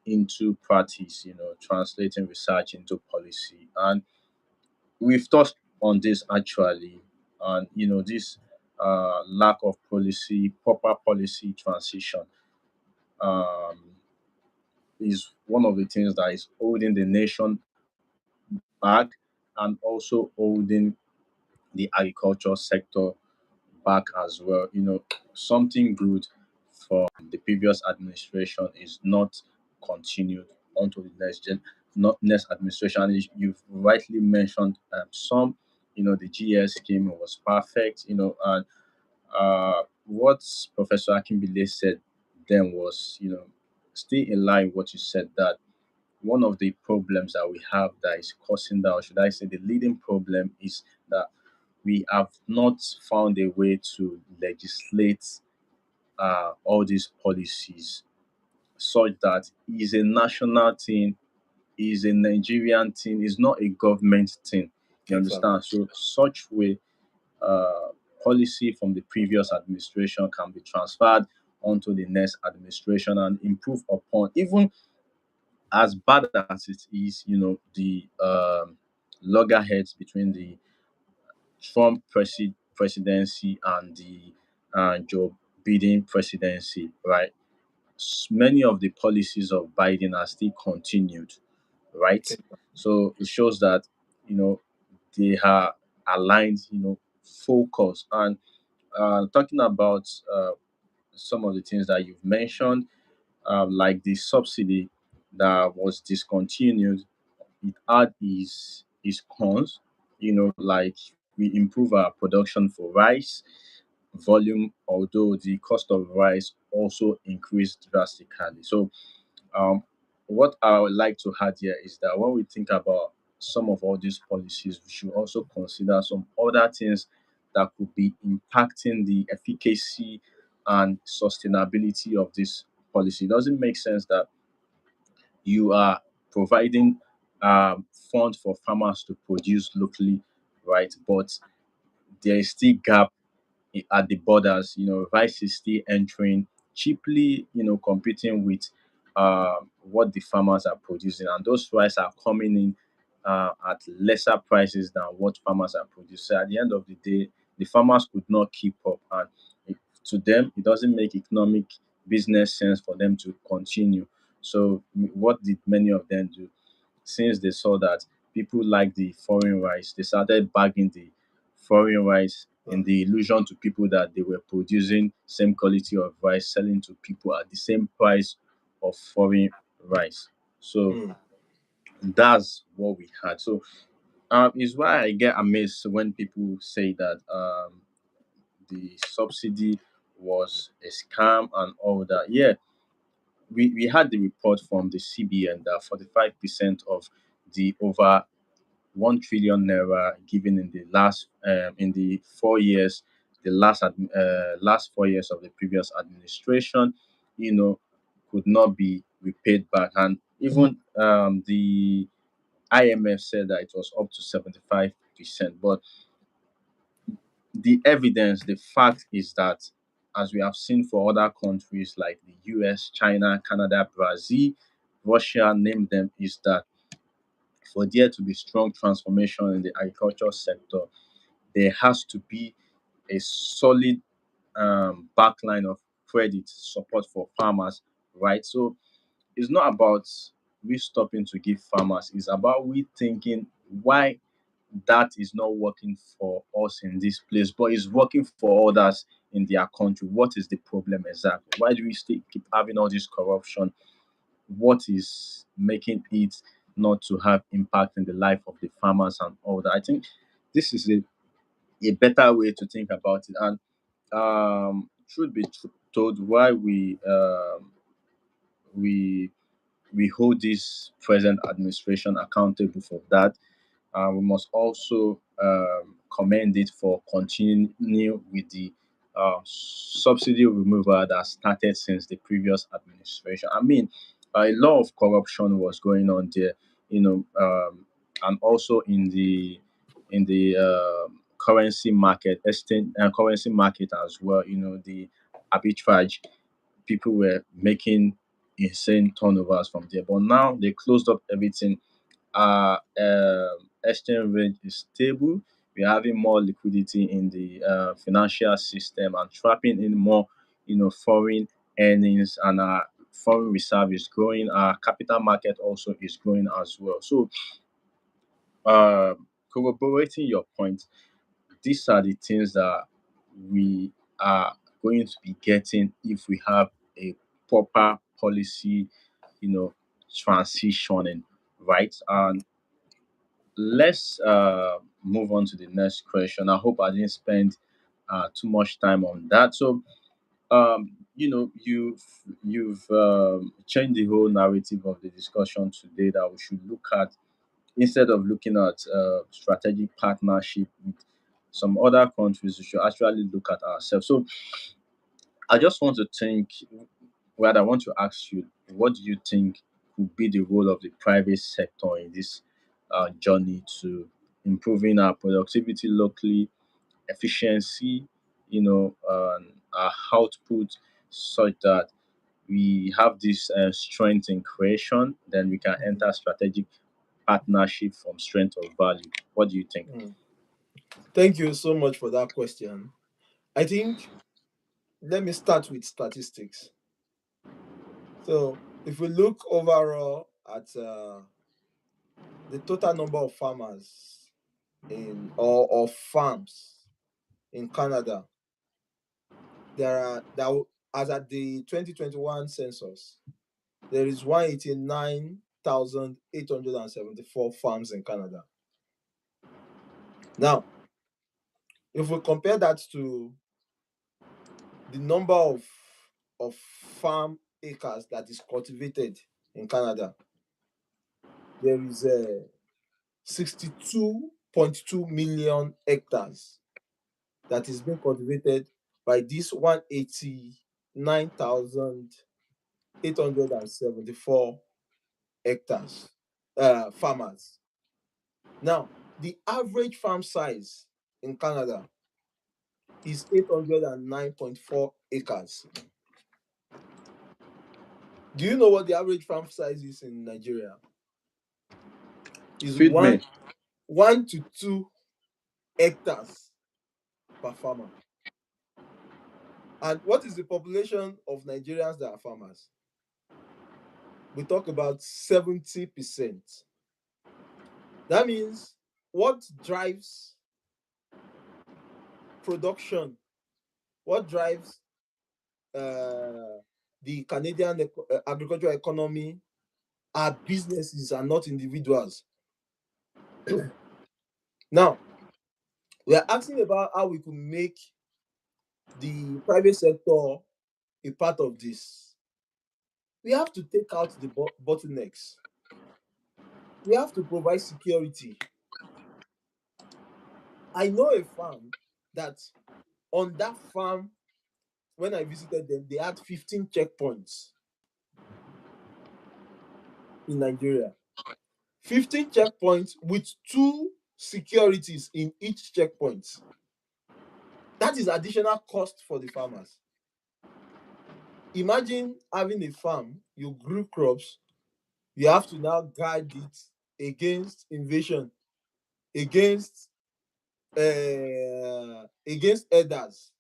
into practice, translating research into policy. And we've touched on this actually, and this lack of policy, proper policy transition um, is one of the things that is holding the nation back and also holding the agriculture sector back as well. Something good from the previous administration is not continued onto the not next administration. You've rightly mentioned some. The GS scheme was perfect. And what Professor Akimbile said then was, still in line with what you said, that one of the problems that we have that is causing that, or should I say, the leading problem is that we have not found a way to legislate all these policies such that is a national thing, is a Nigerian thing, is not a government thing. You Exactly. understand? So such way uh, policy from the previous administration can be transferred onto the next administration and improve upon, even as bad as it is, the loggerheads between the Trump presidency and the Joe Biden presidency, right? Many of the policies of Biden are still continued, right? Okay. So it shows that you know, they are aligned, focus. And talking about some of the things that you've mentioned, like the subsidy that was discontinued, it had its cons, like we improve our production for rice volume, although the cost of rice also increased drastically. So um, what I would like to add here is that when we think about some of all these policies, we should also consider some other things that could be impacting the efficacy and sustainability of this policy. It doesn't make sense that you are providing funds for farmers to produce locally, right? But there is still gap at the borders. Rice is still entering cheaply, competing with what the farmers are producing, and those rice are coming in at lesser prices than what farmers are producing. So at the end of the day, the farmers could not keep up, and to them, it doesn't make economic business sense for them to continue. So what did many of them do? Since they saw that people like the foreign rice, they started bagging the foreign rice in the illusion to people that they were producing same quality of rice, selling to people at the same price of foreign rice. So Mm. that's what we had. So is why I get amazed when people say that the subsidy was a scam and all that. Yeah, we had the report from the CBN that 45% of the over 1 trillion naira given in the last in the 4 years, the last 4 years of the previous administration, you know, could not be repaid back, and even the IMF said that it was up to 75%. But the evidence, the fact is that, as we have seen for other countries like the US, China, Canada, Brazil, Russia, name them, is that for there to be strong transformation in the agriculture sector, there has to be a solid backline of credit support for farmers, right? So it's not about we stopping to give farmers, it's about we thinking why that is not working for us in this place, but is working for others in their country. What is the problem exactly? Why do we still keep having all this corruption? What is making it not to have impact in the life of the farmers and all that? I think this is a better way to think about it. And should be told why we we hold this present administration accountable for that. We must also commend it for continuing with the subsidy removal that started since the previous administration. I mean, a lot of corruption was going on there, and also in the currency market, currency market as well. The arbitrage, people were making insane turnovers from there, but now they closed up everything. Our exchange rate is stable. We're having more liquidity in the financial system and trapping in more, foreign earnings, and our foreign reserve is growing. Our capital market also is growing as well. So, uh, corroborating your point, these are the things that we are going to be getting if we have a proper policy, you know, transitioning, right? And let's move on to the next question. I hope I didn't spend too much time on that. So, you've changed the whole narrative of the discussion today that we should look at, instead of looking at strategic partnership with some other countries, we should actually look at ourselves. So, I just want to think, well, I want to ask you, what do you think could be the role of the private sector in this journey to improving our productivity locally, efficiency, our output, such that we have this strength in creation, then we can enter strategic partnership from strength of value. What do you think? Mm. Thank you so much for that question. I think let me start with statistics. So, if we look overall at the total number of farmers or farms in Canada, as at the 2021 census, there is 189,874 farms in Canada. Now, if we compare that to the number of farm acres that is cultivated in Canada, there is 62.2 million hectares that is being cultivated by these 189,874 hectares farmers. Now, the average farm size in Canada is 809.4 acres. Do you know what the average farm size is in Nigeria? Is Feed me. 1 to 2 hectares per farmer. And what is the population of Nigerians that are farmers? We talk about 70%. That means what drives production, what drives the Canadian agricultural economy are businesses and not individuals. Now, we are asking about how we could make the private sector a part of this. We have to take out the bottlenecks. We have to provide security. I know a farm that on that farm, when I visited them, they had 15 checkpoints in Nigeria. 15 checkpoints with two securities in each checkpoint. That is additional cost for the farmers. Imagine having a farm, you grew crops, you have to now guard it against invasion, against against herders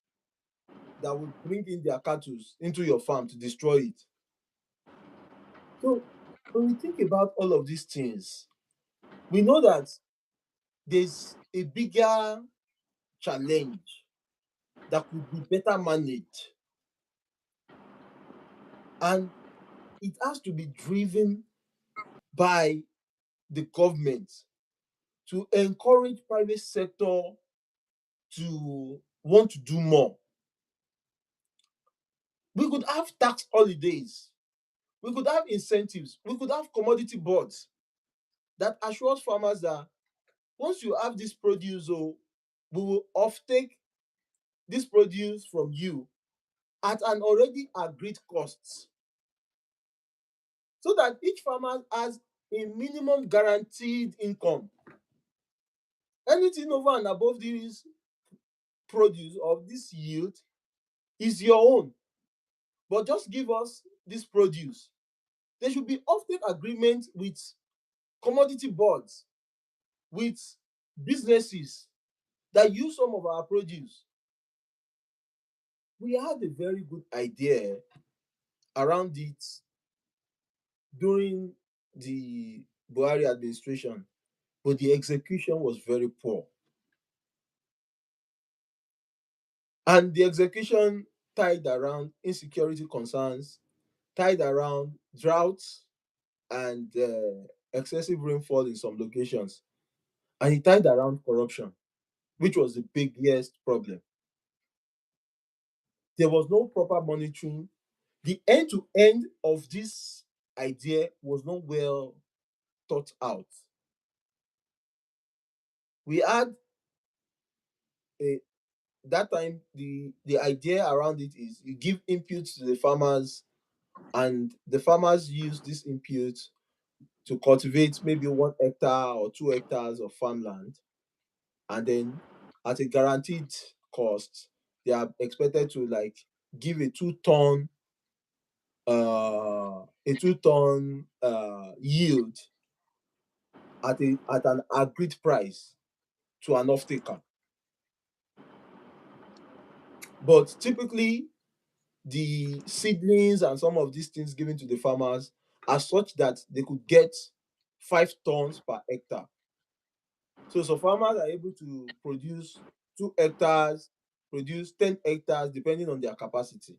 that would bring in their cattle into your farm to destroy it. So when we think about all of these things, we know that there's a bigger challenge that could be better managed, and it has to be driven by the government to encourage private sector to want to do more. We could have tax holidays, we could have incentives, we could have commodity boards that assures farmers that once you have this produce, oh, we will offtake this produce from you at an already agreed cost, so that each farmer has a minimum guaranteed income. Anything over and above this produce of this yield is your own, but just give us this produce. There should be often agreement with commodity boards, with businesses that use some of our produce. We had a very good idea around it during the Buhari administration, but the execution was very poor. And the execution tied around insecurity concerns, tied around droughts and excessive rainfall in some locations, and it tied around corruption, which was the biggest problem. There was no proper monitoring. The end to end of this idea was not well thought out. We had a that time the idea around it is you give inputs to the farmers, and the farmers use this input to cultivate maybe 1 hectare or 2 hectares of farmland, and then at a guaranteed cost, they are expected to like give a 2 ton yield at an agreed price to an off taker. But typically, the seedlings and some of these things given to the farmers are such that they could get 5 tons per hectare. So some farmers are able to produce 2 hectares, produce 10 hectares, depending on their capacity.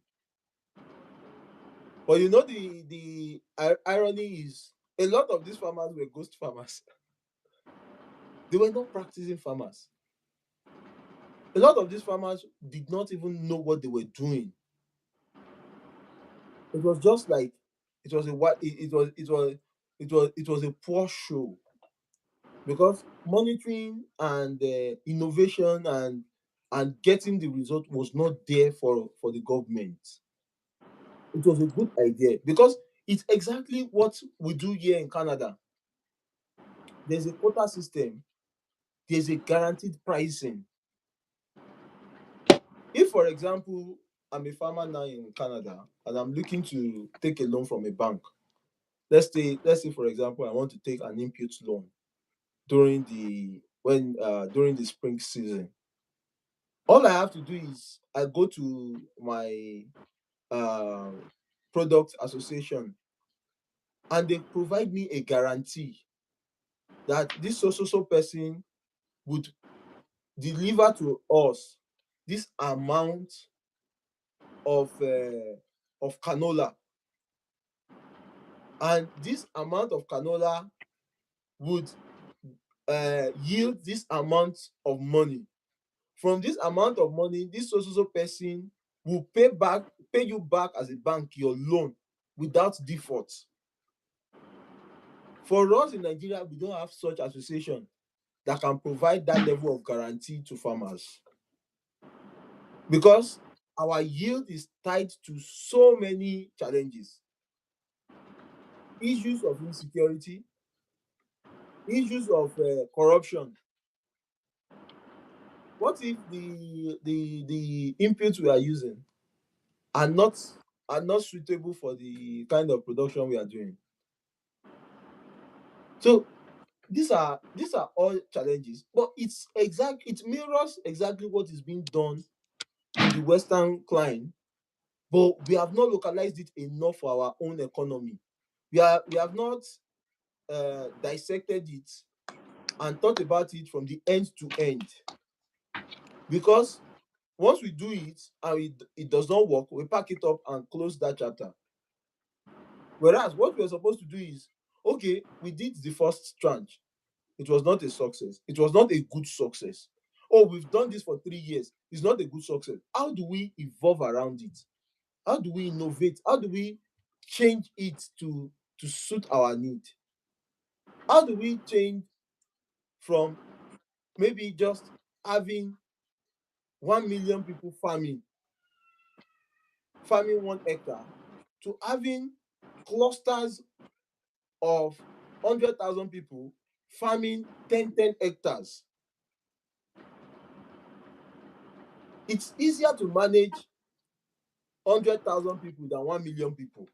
But you know, the irony is a lot of these farmers were ghost farmers. They were not practicing farmers. A lot of these farmers did not even know what they were doing. It was just like it was a it was a poor show, because monitoring and innovation and getting the result was not there for the government. It was a good idea because it's exactly what we do here in Canada. There's a quota system, there's a guaranteed pricing. If, for example, I'm a farmer now in Canada and I'm looking to take a loan from a bank, let's say for example, I want to take an input loan during the spring season. All I have to do is I go to my uh, product association, and they provide me a guarantee that this so person would deliver to us this amount of canola, and this amount of canola would yield this amount of money. From this amount of money, this so person will pay you back as a bank your loan without default. For us in Nigeria, we don't have such association that can provide that level of guarantee to farmers, because our yield is tied to so many challenges: issues of insecurity, issues of corruption. What if the inputs we are using are not suitable for the kind of production we are doing? So these are all challenges, but it mirrors exactly what is being done in the Western clime, but we have not localized it enough for our own economy. We have not dissected it and thought about it from the end to end, because once we do it and it does not work, we pack it up and close that chapter. Whereas what we're supposed to do is, okay, we did the first tranche, it was not a success, it was not a good success. Oh, we've done this for 3 years, it's not a good success. How do we evolve around it? How do we innovate? How do we change it to suit our need? How do we change from maybe just having 1 million people farming 1 hectare, to having clusters of 100,000 people farming 10 hectares? It's easier to manage 100,000 people than 1 million people.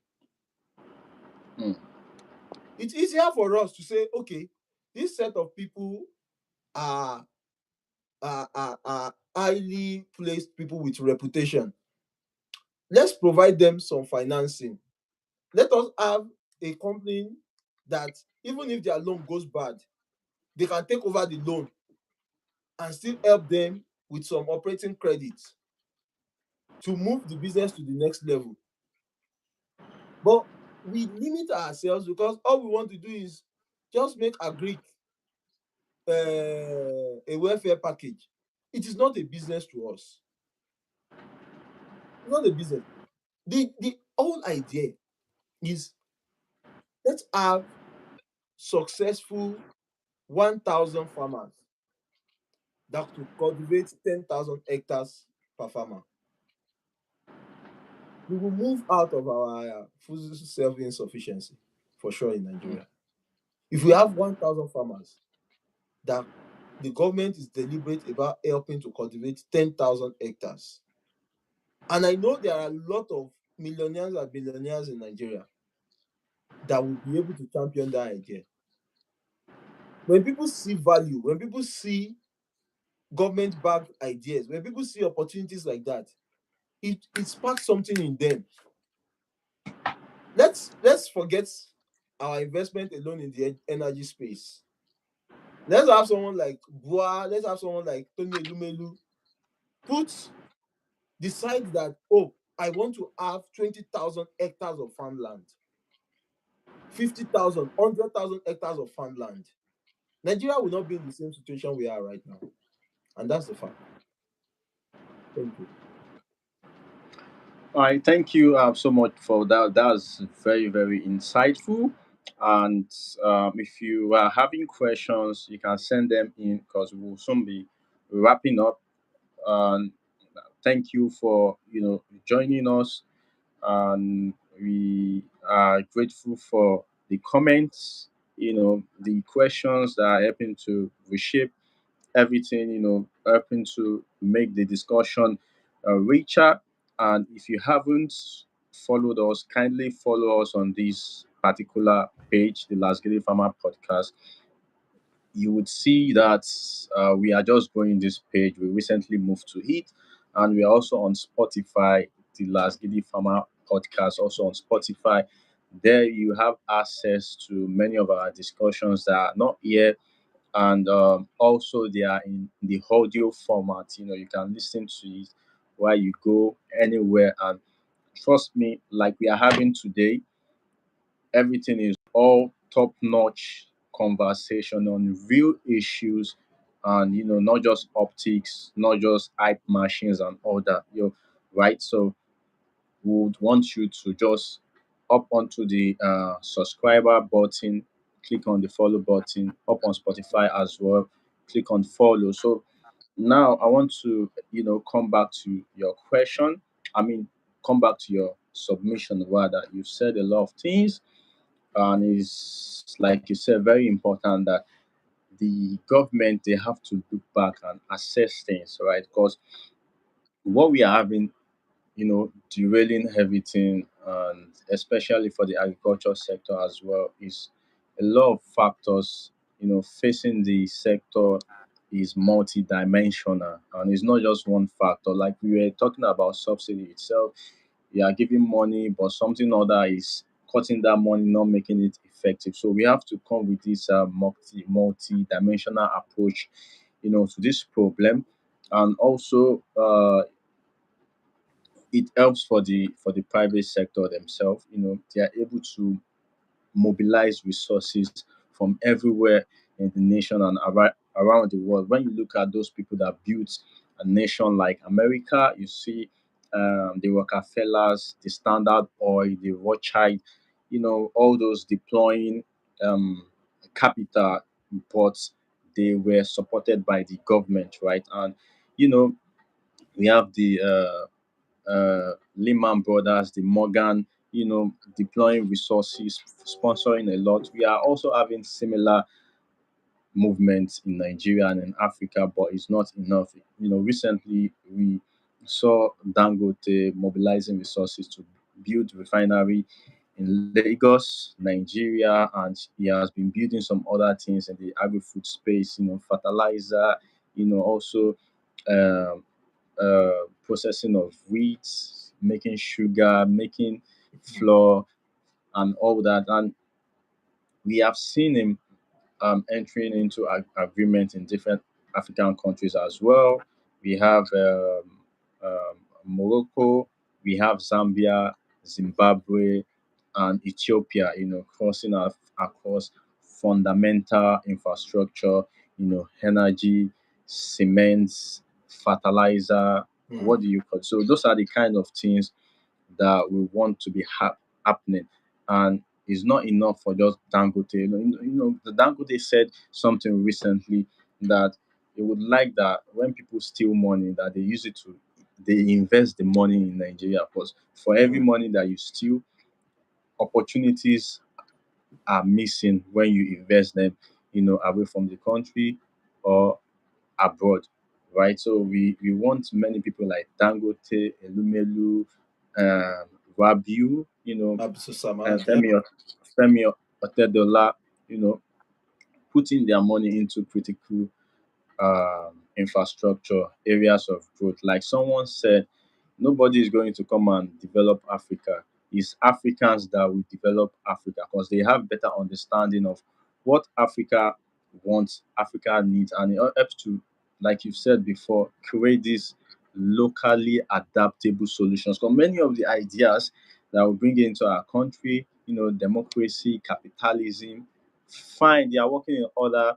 Mm. It's easier for us to say, okay, this set of people are are highly placed people with reputation. Let's provide them some financing. Let us have a company that, even if their loan goes bad, they can take over the loan and still help them with some operating credit to move the business to the next level. But we limit ourselves because all we want to do is just make agric a welfare package. It is not a business to us. It's not a business. The whole idea is, let's have successful 1,000 farmers that to cultivate 10,000 hectares per farmer. We will move out of our food self-insufficiency for sure in Mm. Nigeria. If we have 1,000 farmers that the government is deliberate about helping to cultivate 10,000 hectares, and I know there are a lot of millionaires and billionaires in Nigeria that will be able to champion that idea. When people see value, when people see government backed ideas, when people see opportunities like that, it sparks something in them. Let's forget our investment alone in the energy space. Let's have someone like Bua, let's have someone like Tony Elumelu put decide that, oh, I want to have 20,000 hectares of farmland, 50,000, 100,000 hectares of farmland. Nigeria will not be in the same situation we are right now. And that's the fact. Thank you. All right, thank you so much for that. That's very, very insightful. And if you are having questions, you can send them in because we'll soon be wrapping up. And thank you for joining us. And we are grateful for the comments, the questions that are helping to reshape everything, helping to make the discussion richer. And if you haven't followed us, kindly follow us on this particular page, the Last Gate Farmer Podcast. You would see that we are just growing this page. We recently moved to it, and we are also on Spotify, the Last Giddy Farmer Podcast, also on Spotify. There you have access to many of our discussions that are not here, and also they are in the audio format. You can listen to it while you go anywhere, and trust me, like we are having today, everything is all top notch conversation on real issues, and not just optics, not just hype machines and all that, right? So we would want you to just up onto the subscriber button, click on the follow button, up on Spotify as well, click on follow. So now I want to come back to your question. I mean, come back to your submission. Rather, you've said a lot of things, and it's like you said, very important that the government, they have to look back and assess things, right? Because what we are having, derailing everything, and especially for the agriculture sector as well, is a lot of factors, facing the sector is multi-dimensional, and it's not just one factor. Like we were talking about subsidy itself, you are giving money, but something other is cutting that money, not making it effective. So we have to come with this multi-dimensional approach, to this problem. And also, it helps for the private sector themselves. They are able to mobilize resources from everywhere in the nation and around the world. When you look at those people that built a nation like America, you see the Rockefellers, the Standard Oil, the Rothschild, all those deploying um, capital, but they were supported by the government, right? And you know, we have the Lehman Brothers, the Morgan, deploying resources, sponsoring a lot. We are also having similar movements in Nigeria and in Africa, but it's not enough. Recently we saw Dangote mobilizing resources to build refinery in Lagos, Nigeria, and he has been building some other things in the agri-food space, fertilizer, also um, processing of wheat, making sugar, making flour, and all that. And we have seen him entering into agreement in different African countries as well. We have Morocco, we have Zambia, Zimbabwe, and Ethiopia. Crossing across fundamental infrastructure. Energy, cement, fertilizer. Hmm. What do you call? So those are the kind of things that we want to be happening. And it's not enough for just Dangote. The Dangote said something recently that he would like that when people steal money, that they use it to they invest the money in Nigeria. Because for every Hmm. money that you steal, opportunities are missing when you invest them, away from the country or abroad, right? So we want many people like Dangote, Elumelu, Rabiu, Abdul and Samad. Yeah. Femi Otedola, you know, putting their money into critical infrastructure, areas of growth. Like someone said, nobody is going to come and develop Africa. It's Africans that will develop Africa because they have better understanding of what Africa wants, Africa needs, and it helps to, like you said before, create these locally adaptable solutions. Because many of the ideas that we bring into our country, democracy, capitalism, fine, they are working in other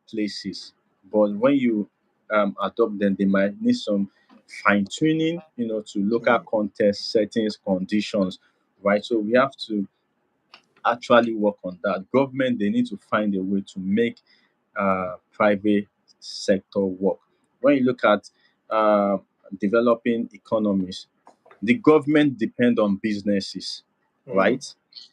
places. But when you adopt them, they might need some fine tuning, to local mm, context, settings, conditions, right? So we have to actually work on that. Government, they need to find a way to make private sector work. When you look at uh, developing economies, the government depend on businesses, mm, right?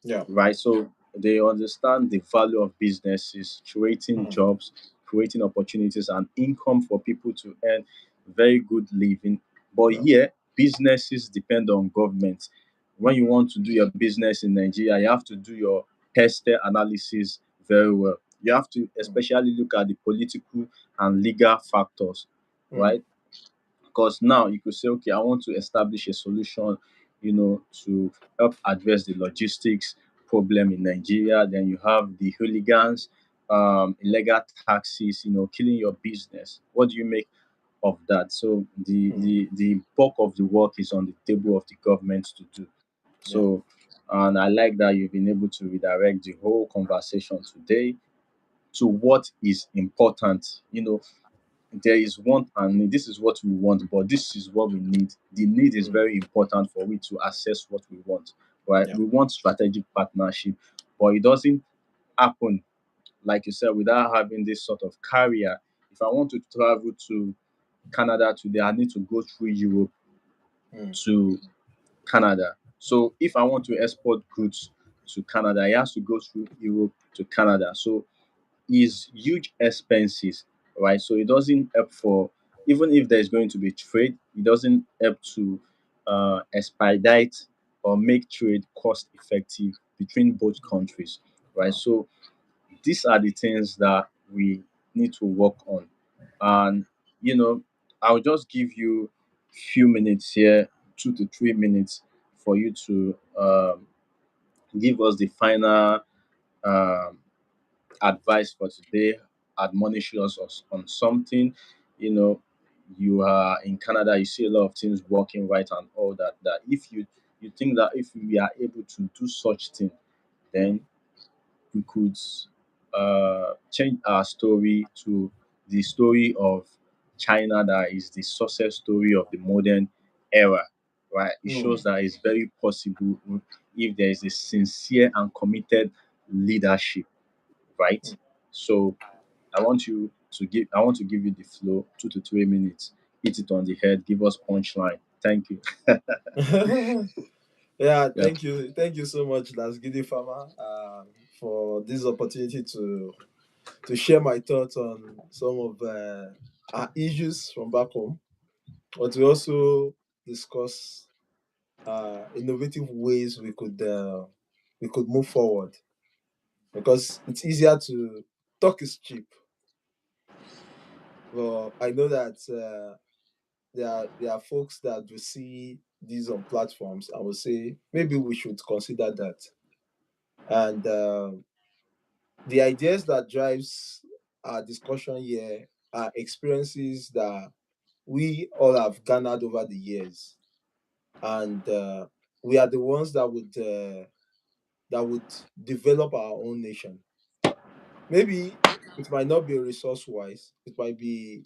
yeah, Right? So they understand the value of businesses, creating mm, jobs, creating opportunities and income for people to earn very good living. But yeah, here, businesses depend on government. When you want to do your business in Nigeria, you have to do your pest analysis very well. You have to mm, especially look at the political and legal factors, mm, right? Because now you could say, okay, I want to establish a solution, to help address the logistics problem in Nigeria. Then you have the hooligans, illegal taxes, killing your business. What do you make of that? So the mm, the the bulk of the work is on the table of the government to do. yeah, So, and I like that you've been able to redirect the whole conversation today to what is important. There is want and need. This is what we want, but this is what we need. The need is mm, very important for we to access what we want, right? yeah, We want strategic partnership, but it doesn't happen, like you said, without having this sort of carrier. If I want to travel to Canada today, I need to go through Europe mm, to Canada. So if I want to export goods to Canada, I have to go through Europe to Canada. So is huge expenses, right? So it doesn't help for, even if there's going to be trade, it doesn't help to expedite or make trade cost effective between both countries, right? yeah, So these are the things that we need to work on. And I'll just give you few minutes here, 2 to 3 minutes, for you to give us the final um, advice for today, admonish us on something. You know, you are in Canada, you see a lot of things working right and all that. That if you think that if we are able to do such thing, mm, then we could change our story to the story of China, that is the success story of the modern era. Right? It shows mm, that it's very possible if there is a sincere and committed leadership, right? So I want to give you the flow, 2 to 3 minutes. Hit it on the head. Give us punchline. Thank you. mm. Yeah, Yep. thank you so much, Lasgidi Farmer, for this opportunity to share my thoughts on some of our issues from back home, but to also discuss innovative ways we could move forward, because it's easier to talk is cheap. Well, I know that there are folks that will see these on platforms and will say maybe we should consider that. And the ideas that drives our discussion here are experiences that we all have garnered over the years, and we are the ones that would develop our own nation. Maybe it might not be resource wise. It might be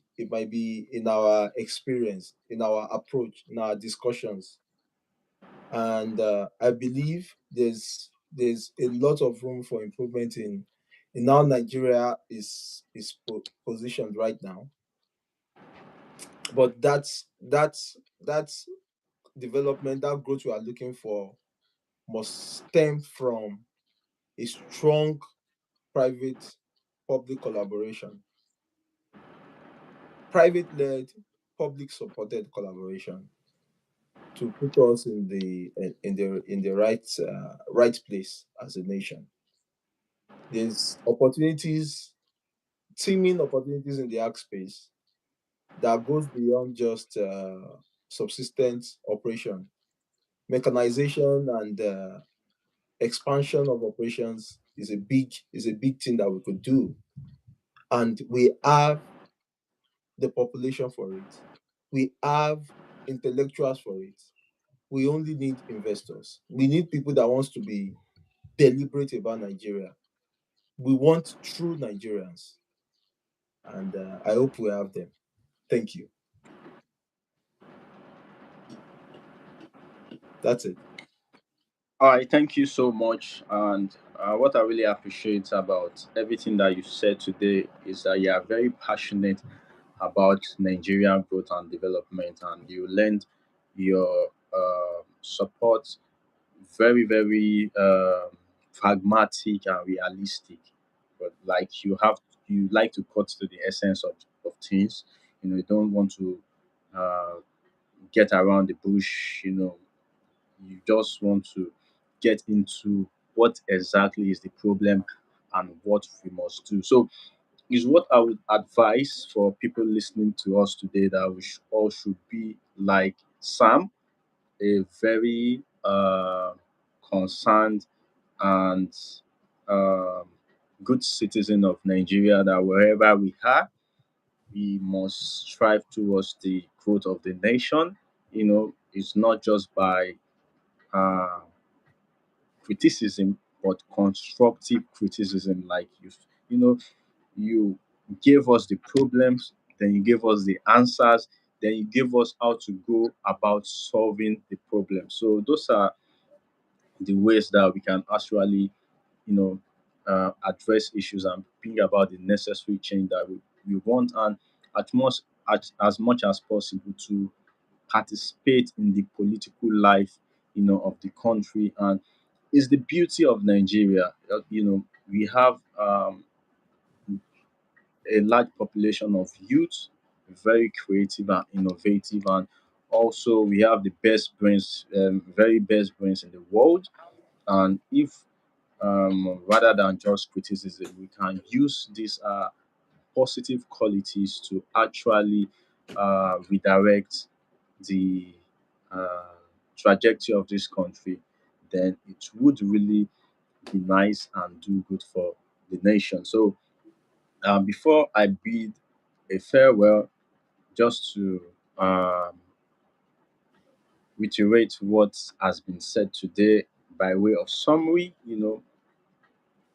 in our experience, in our approach, in our discussions, and I believe there's a lot of room for improvement in how Nigeria is positioned right now. But that's development, that growth we are looking for must stem from a strong private public collaboration, private led, public supported collaboration, to put us in the right place as a nation. There's opportunities, teaming opportunities in the ag space that goes beyond just subsistence operation. Mechanization and expansion of operations is a big thing that we could do, and we have the population for it. We have intellectuals for it. We only need investors. We need people that wants to be deliberate about Nigeria. We want true Nigerians, and I hope we have them. Thank you. That's it. All right, thank you so much. And what I really appreciate about everything that you said today is that you are very passionate about Nigerian growth and development, and you lend your support very, very pragmatic and realistic. But like you like to cut to the essence of things. You don't want to uh, get around the bush. You just want to get into what exactly is the problem and what we must do. So, is what I would advise for people listening to us today that all should be like Sam, a very concerned and um, good citizen of Nigeria, that wherever we are, we must strive towards the growth of the nation. It's not just by uh, criticism, but constructive criticism. Like you gave us the problems, then you gave us the answers, then you gave us how to go about solving the problem. So those are the ways that we can actually, you know, address issues and bring about the necessary change that we want, and as much as possible to participate in the political life, of the country. And it's the beauty of Nigeria. We have a large population of youth, very creative and innovative, and also we have the best brains, very best brains in the world. And if rather than just criticism, we can use these positive qualities to actually redirect the uh, trajectory of this country, then it would really be nice and do good for the nation. So, before I bid a farewell, just to um, reiterate what has been said today by way of summary,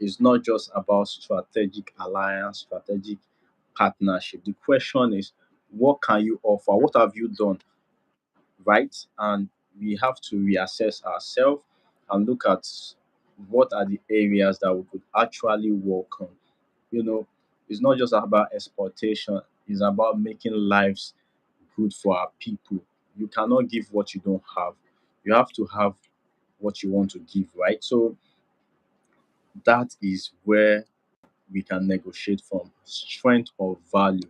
it's not just about strategic alliance, strategic partnership. The question is, what can you offer? What have you done, right? And we have to reassess ourselves and look at what are the areas that we could actually work on. You know, it's not just about exportation, it's about making lives good for our people. You cannot give what you don't have. You have to have what you want to give, right? So that is where we can negotiate from. Strength of value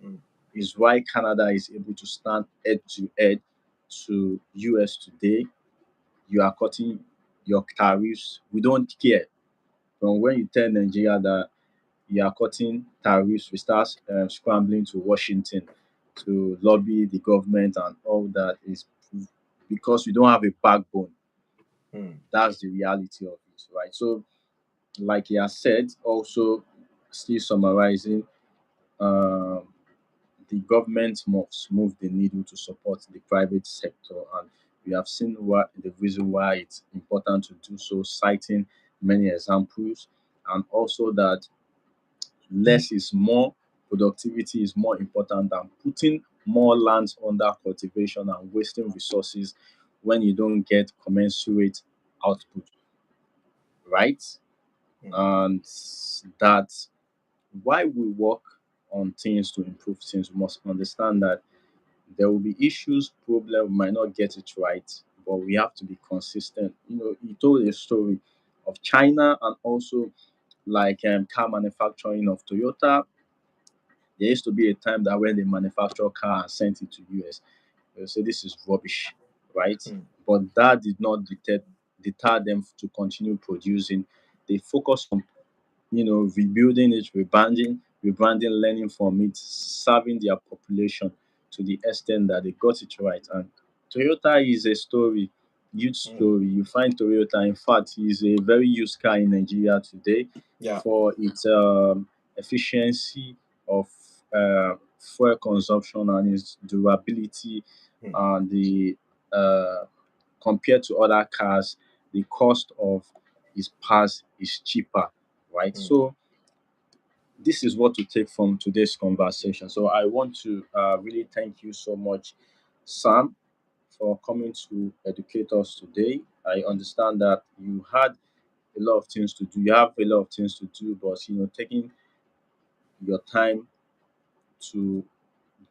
Mm, is why Canada is able to stand head to head to US today. You are cutting your tariffs. We don't care. From when you tell Nigeria that you are cutting tariffs, we start scrambling to Washington to lobby the government, and all that is because we don't have a backbone. mm, That's the reality of it, right? So, like he has said, also still summarizing, um, the government must move the needle to support the private sector, and we have seen the reason why it's important to do so, citing many examples, and also that less is more. Productivity is more important than putting more lands under cultivation and wasting resources when you don't get commensurate output, right? mm, And that while we work on things to improve things, we must understand that there will be issues, problem, we might not get it right, but we have to be consistent. He told a story of China, and also like car manufacturing of Toyota. There used to be a time that when they manufacture car and sent it to US, they'll say this is rubbish, right? mm, But that did not deter them to continue producing. They focus on rebuilding it, rebranding, learning from it, serving their population to the extent that they got it right. And Toyota is a story, huge Mm. story. You find Toyota, in fact, is a very used car in Nigeria today Yeah. for its efficiency of fuel consumption and its durability, Mm. and the compared to other cars, the cost of its parts is cheaper, right? Mm. So this is what to take from today's conversation. So I want to really thank you so much, Sam, for coming to educate us today. I understand that you had a lot of things to do. You have a lot of things to do, but taking your time to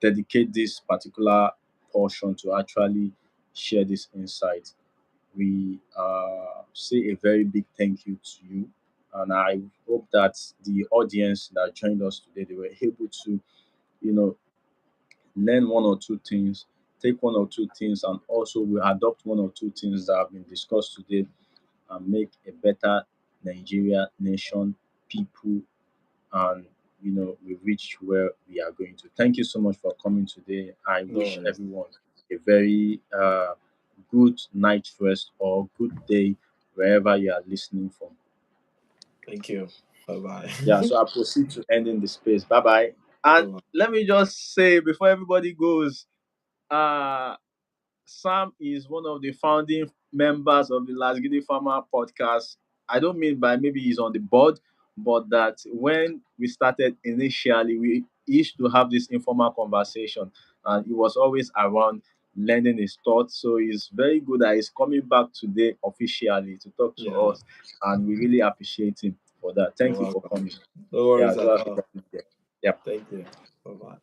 dedicate this particular portion to actually share this insight, we say a very big thank you to you. And I hope that the audience that joined us today, they were able to, you know, learn one or two things, take one or two things, and also will adopt one or two things that have been discussed today and make a better Nigeria nation, people, and we reach where we are going to. Thank you so much for coming today. I No wish worries. everyone a very good night rest or good day wherever you are listening from. Thank you. Bye bye. Yeah, so I proceed to ending the space. Bye bye. Bye And bye. let me just say before everybody goes, uh Sam is one of the founding members of the Last Gidi Farmer podcast. I don't mean by maybe he's on the board, but that when we started initially, we used to have this informal conversation, and he was always around lending his thoughts. So it's very good that he's coming back today officially to talk to Yeah. us, and we really appreciate him for that. You're Thank you for welcome. coming. No Yeah, worries do at have a all. great day. Yeah. Thank you. Bye bye.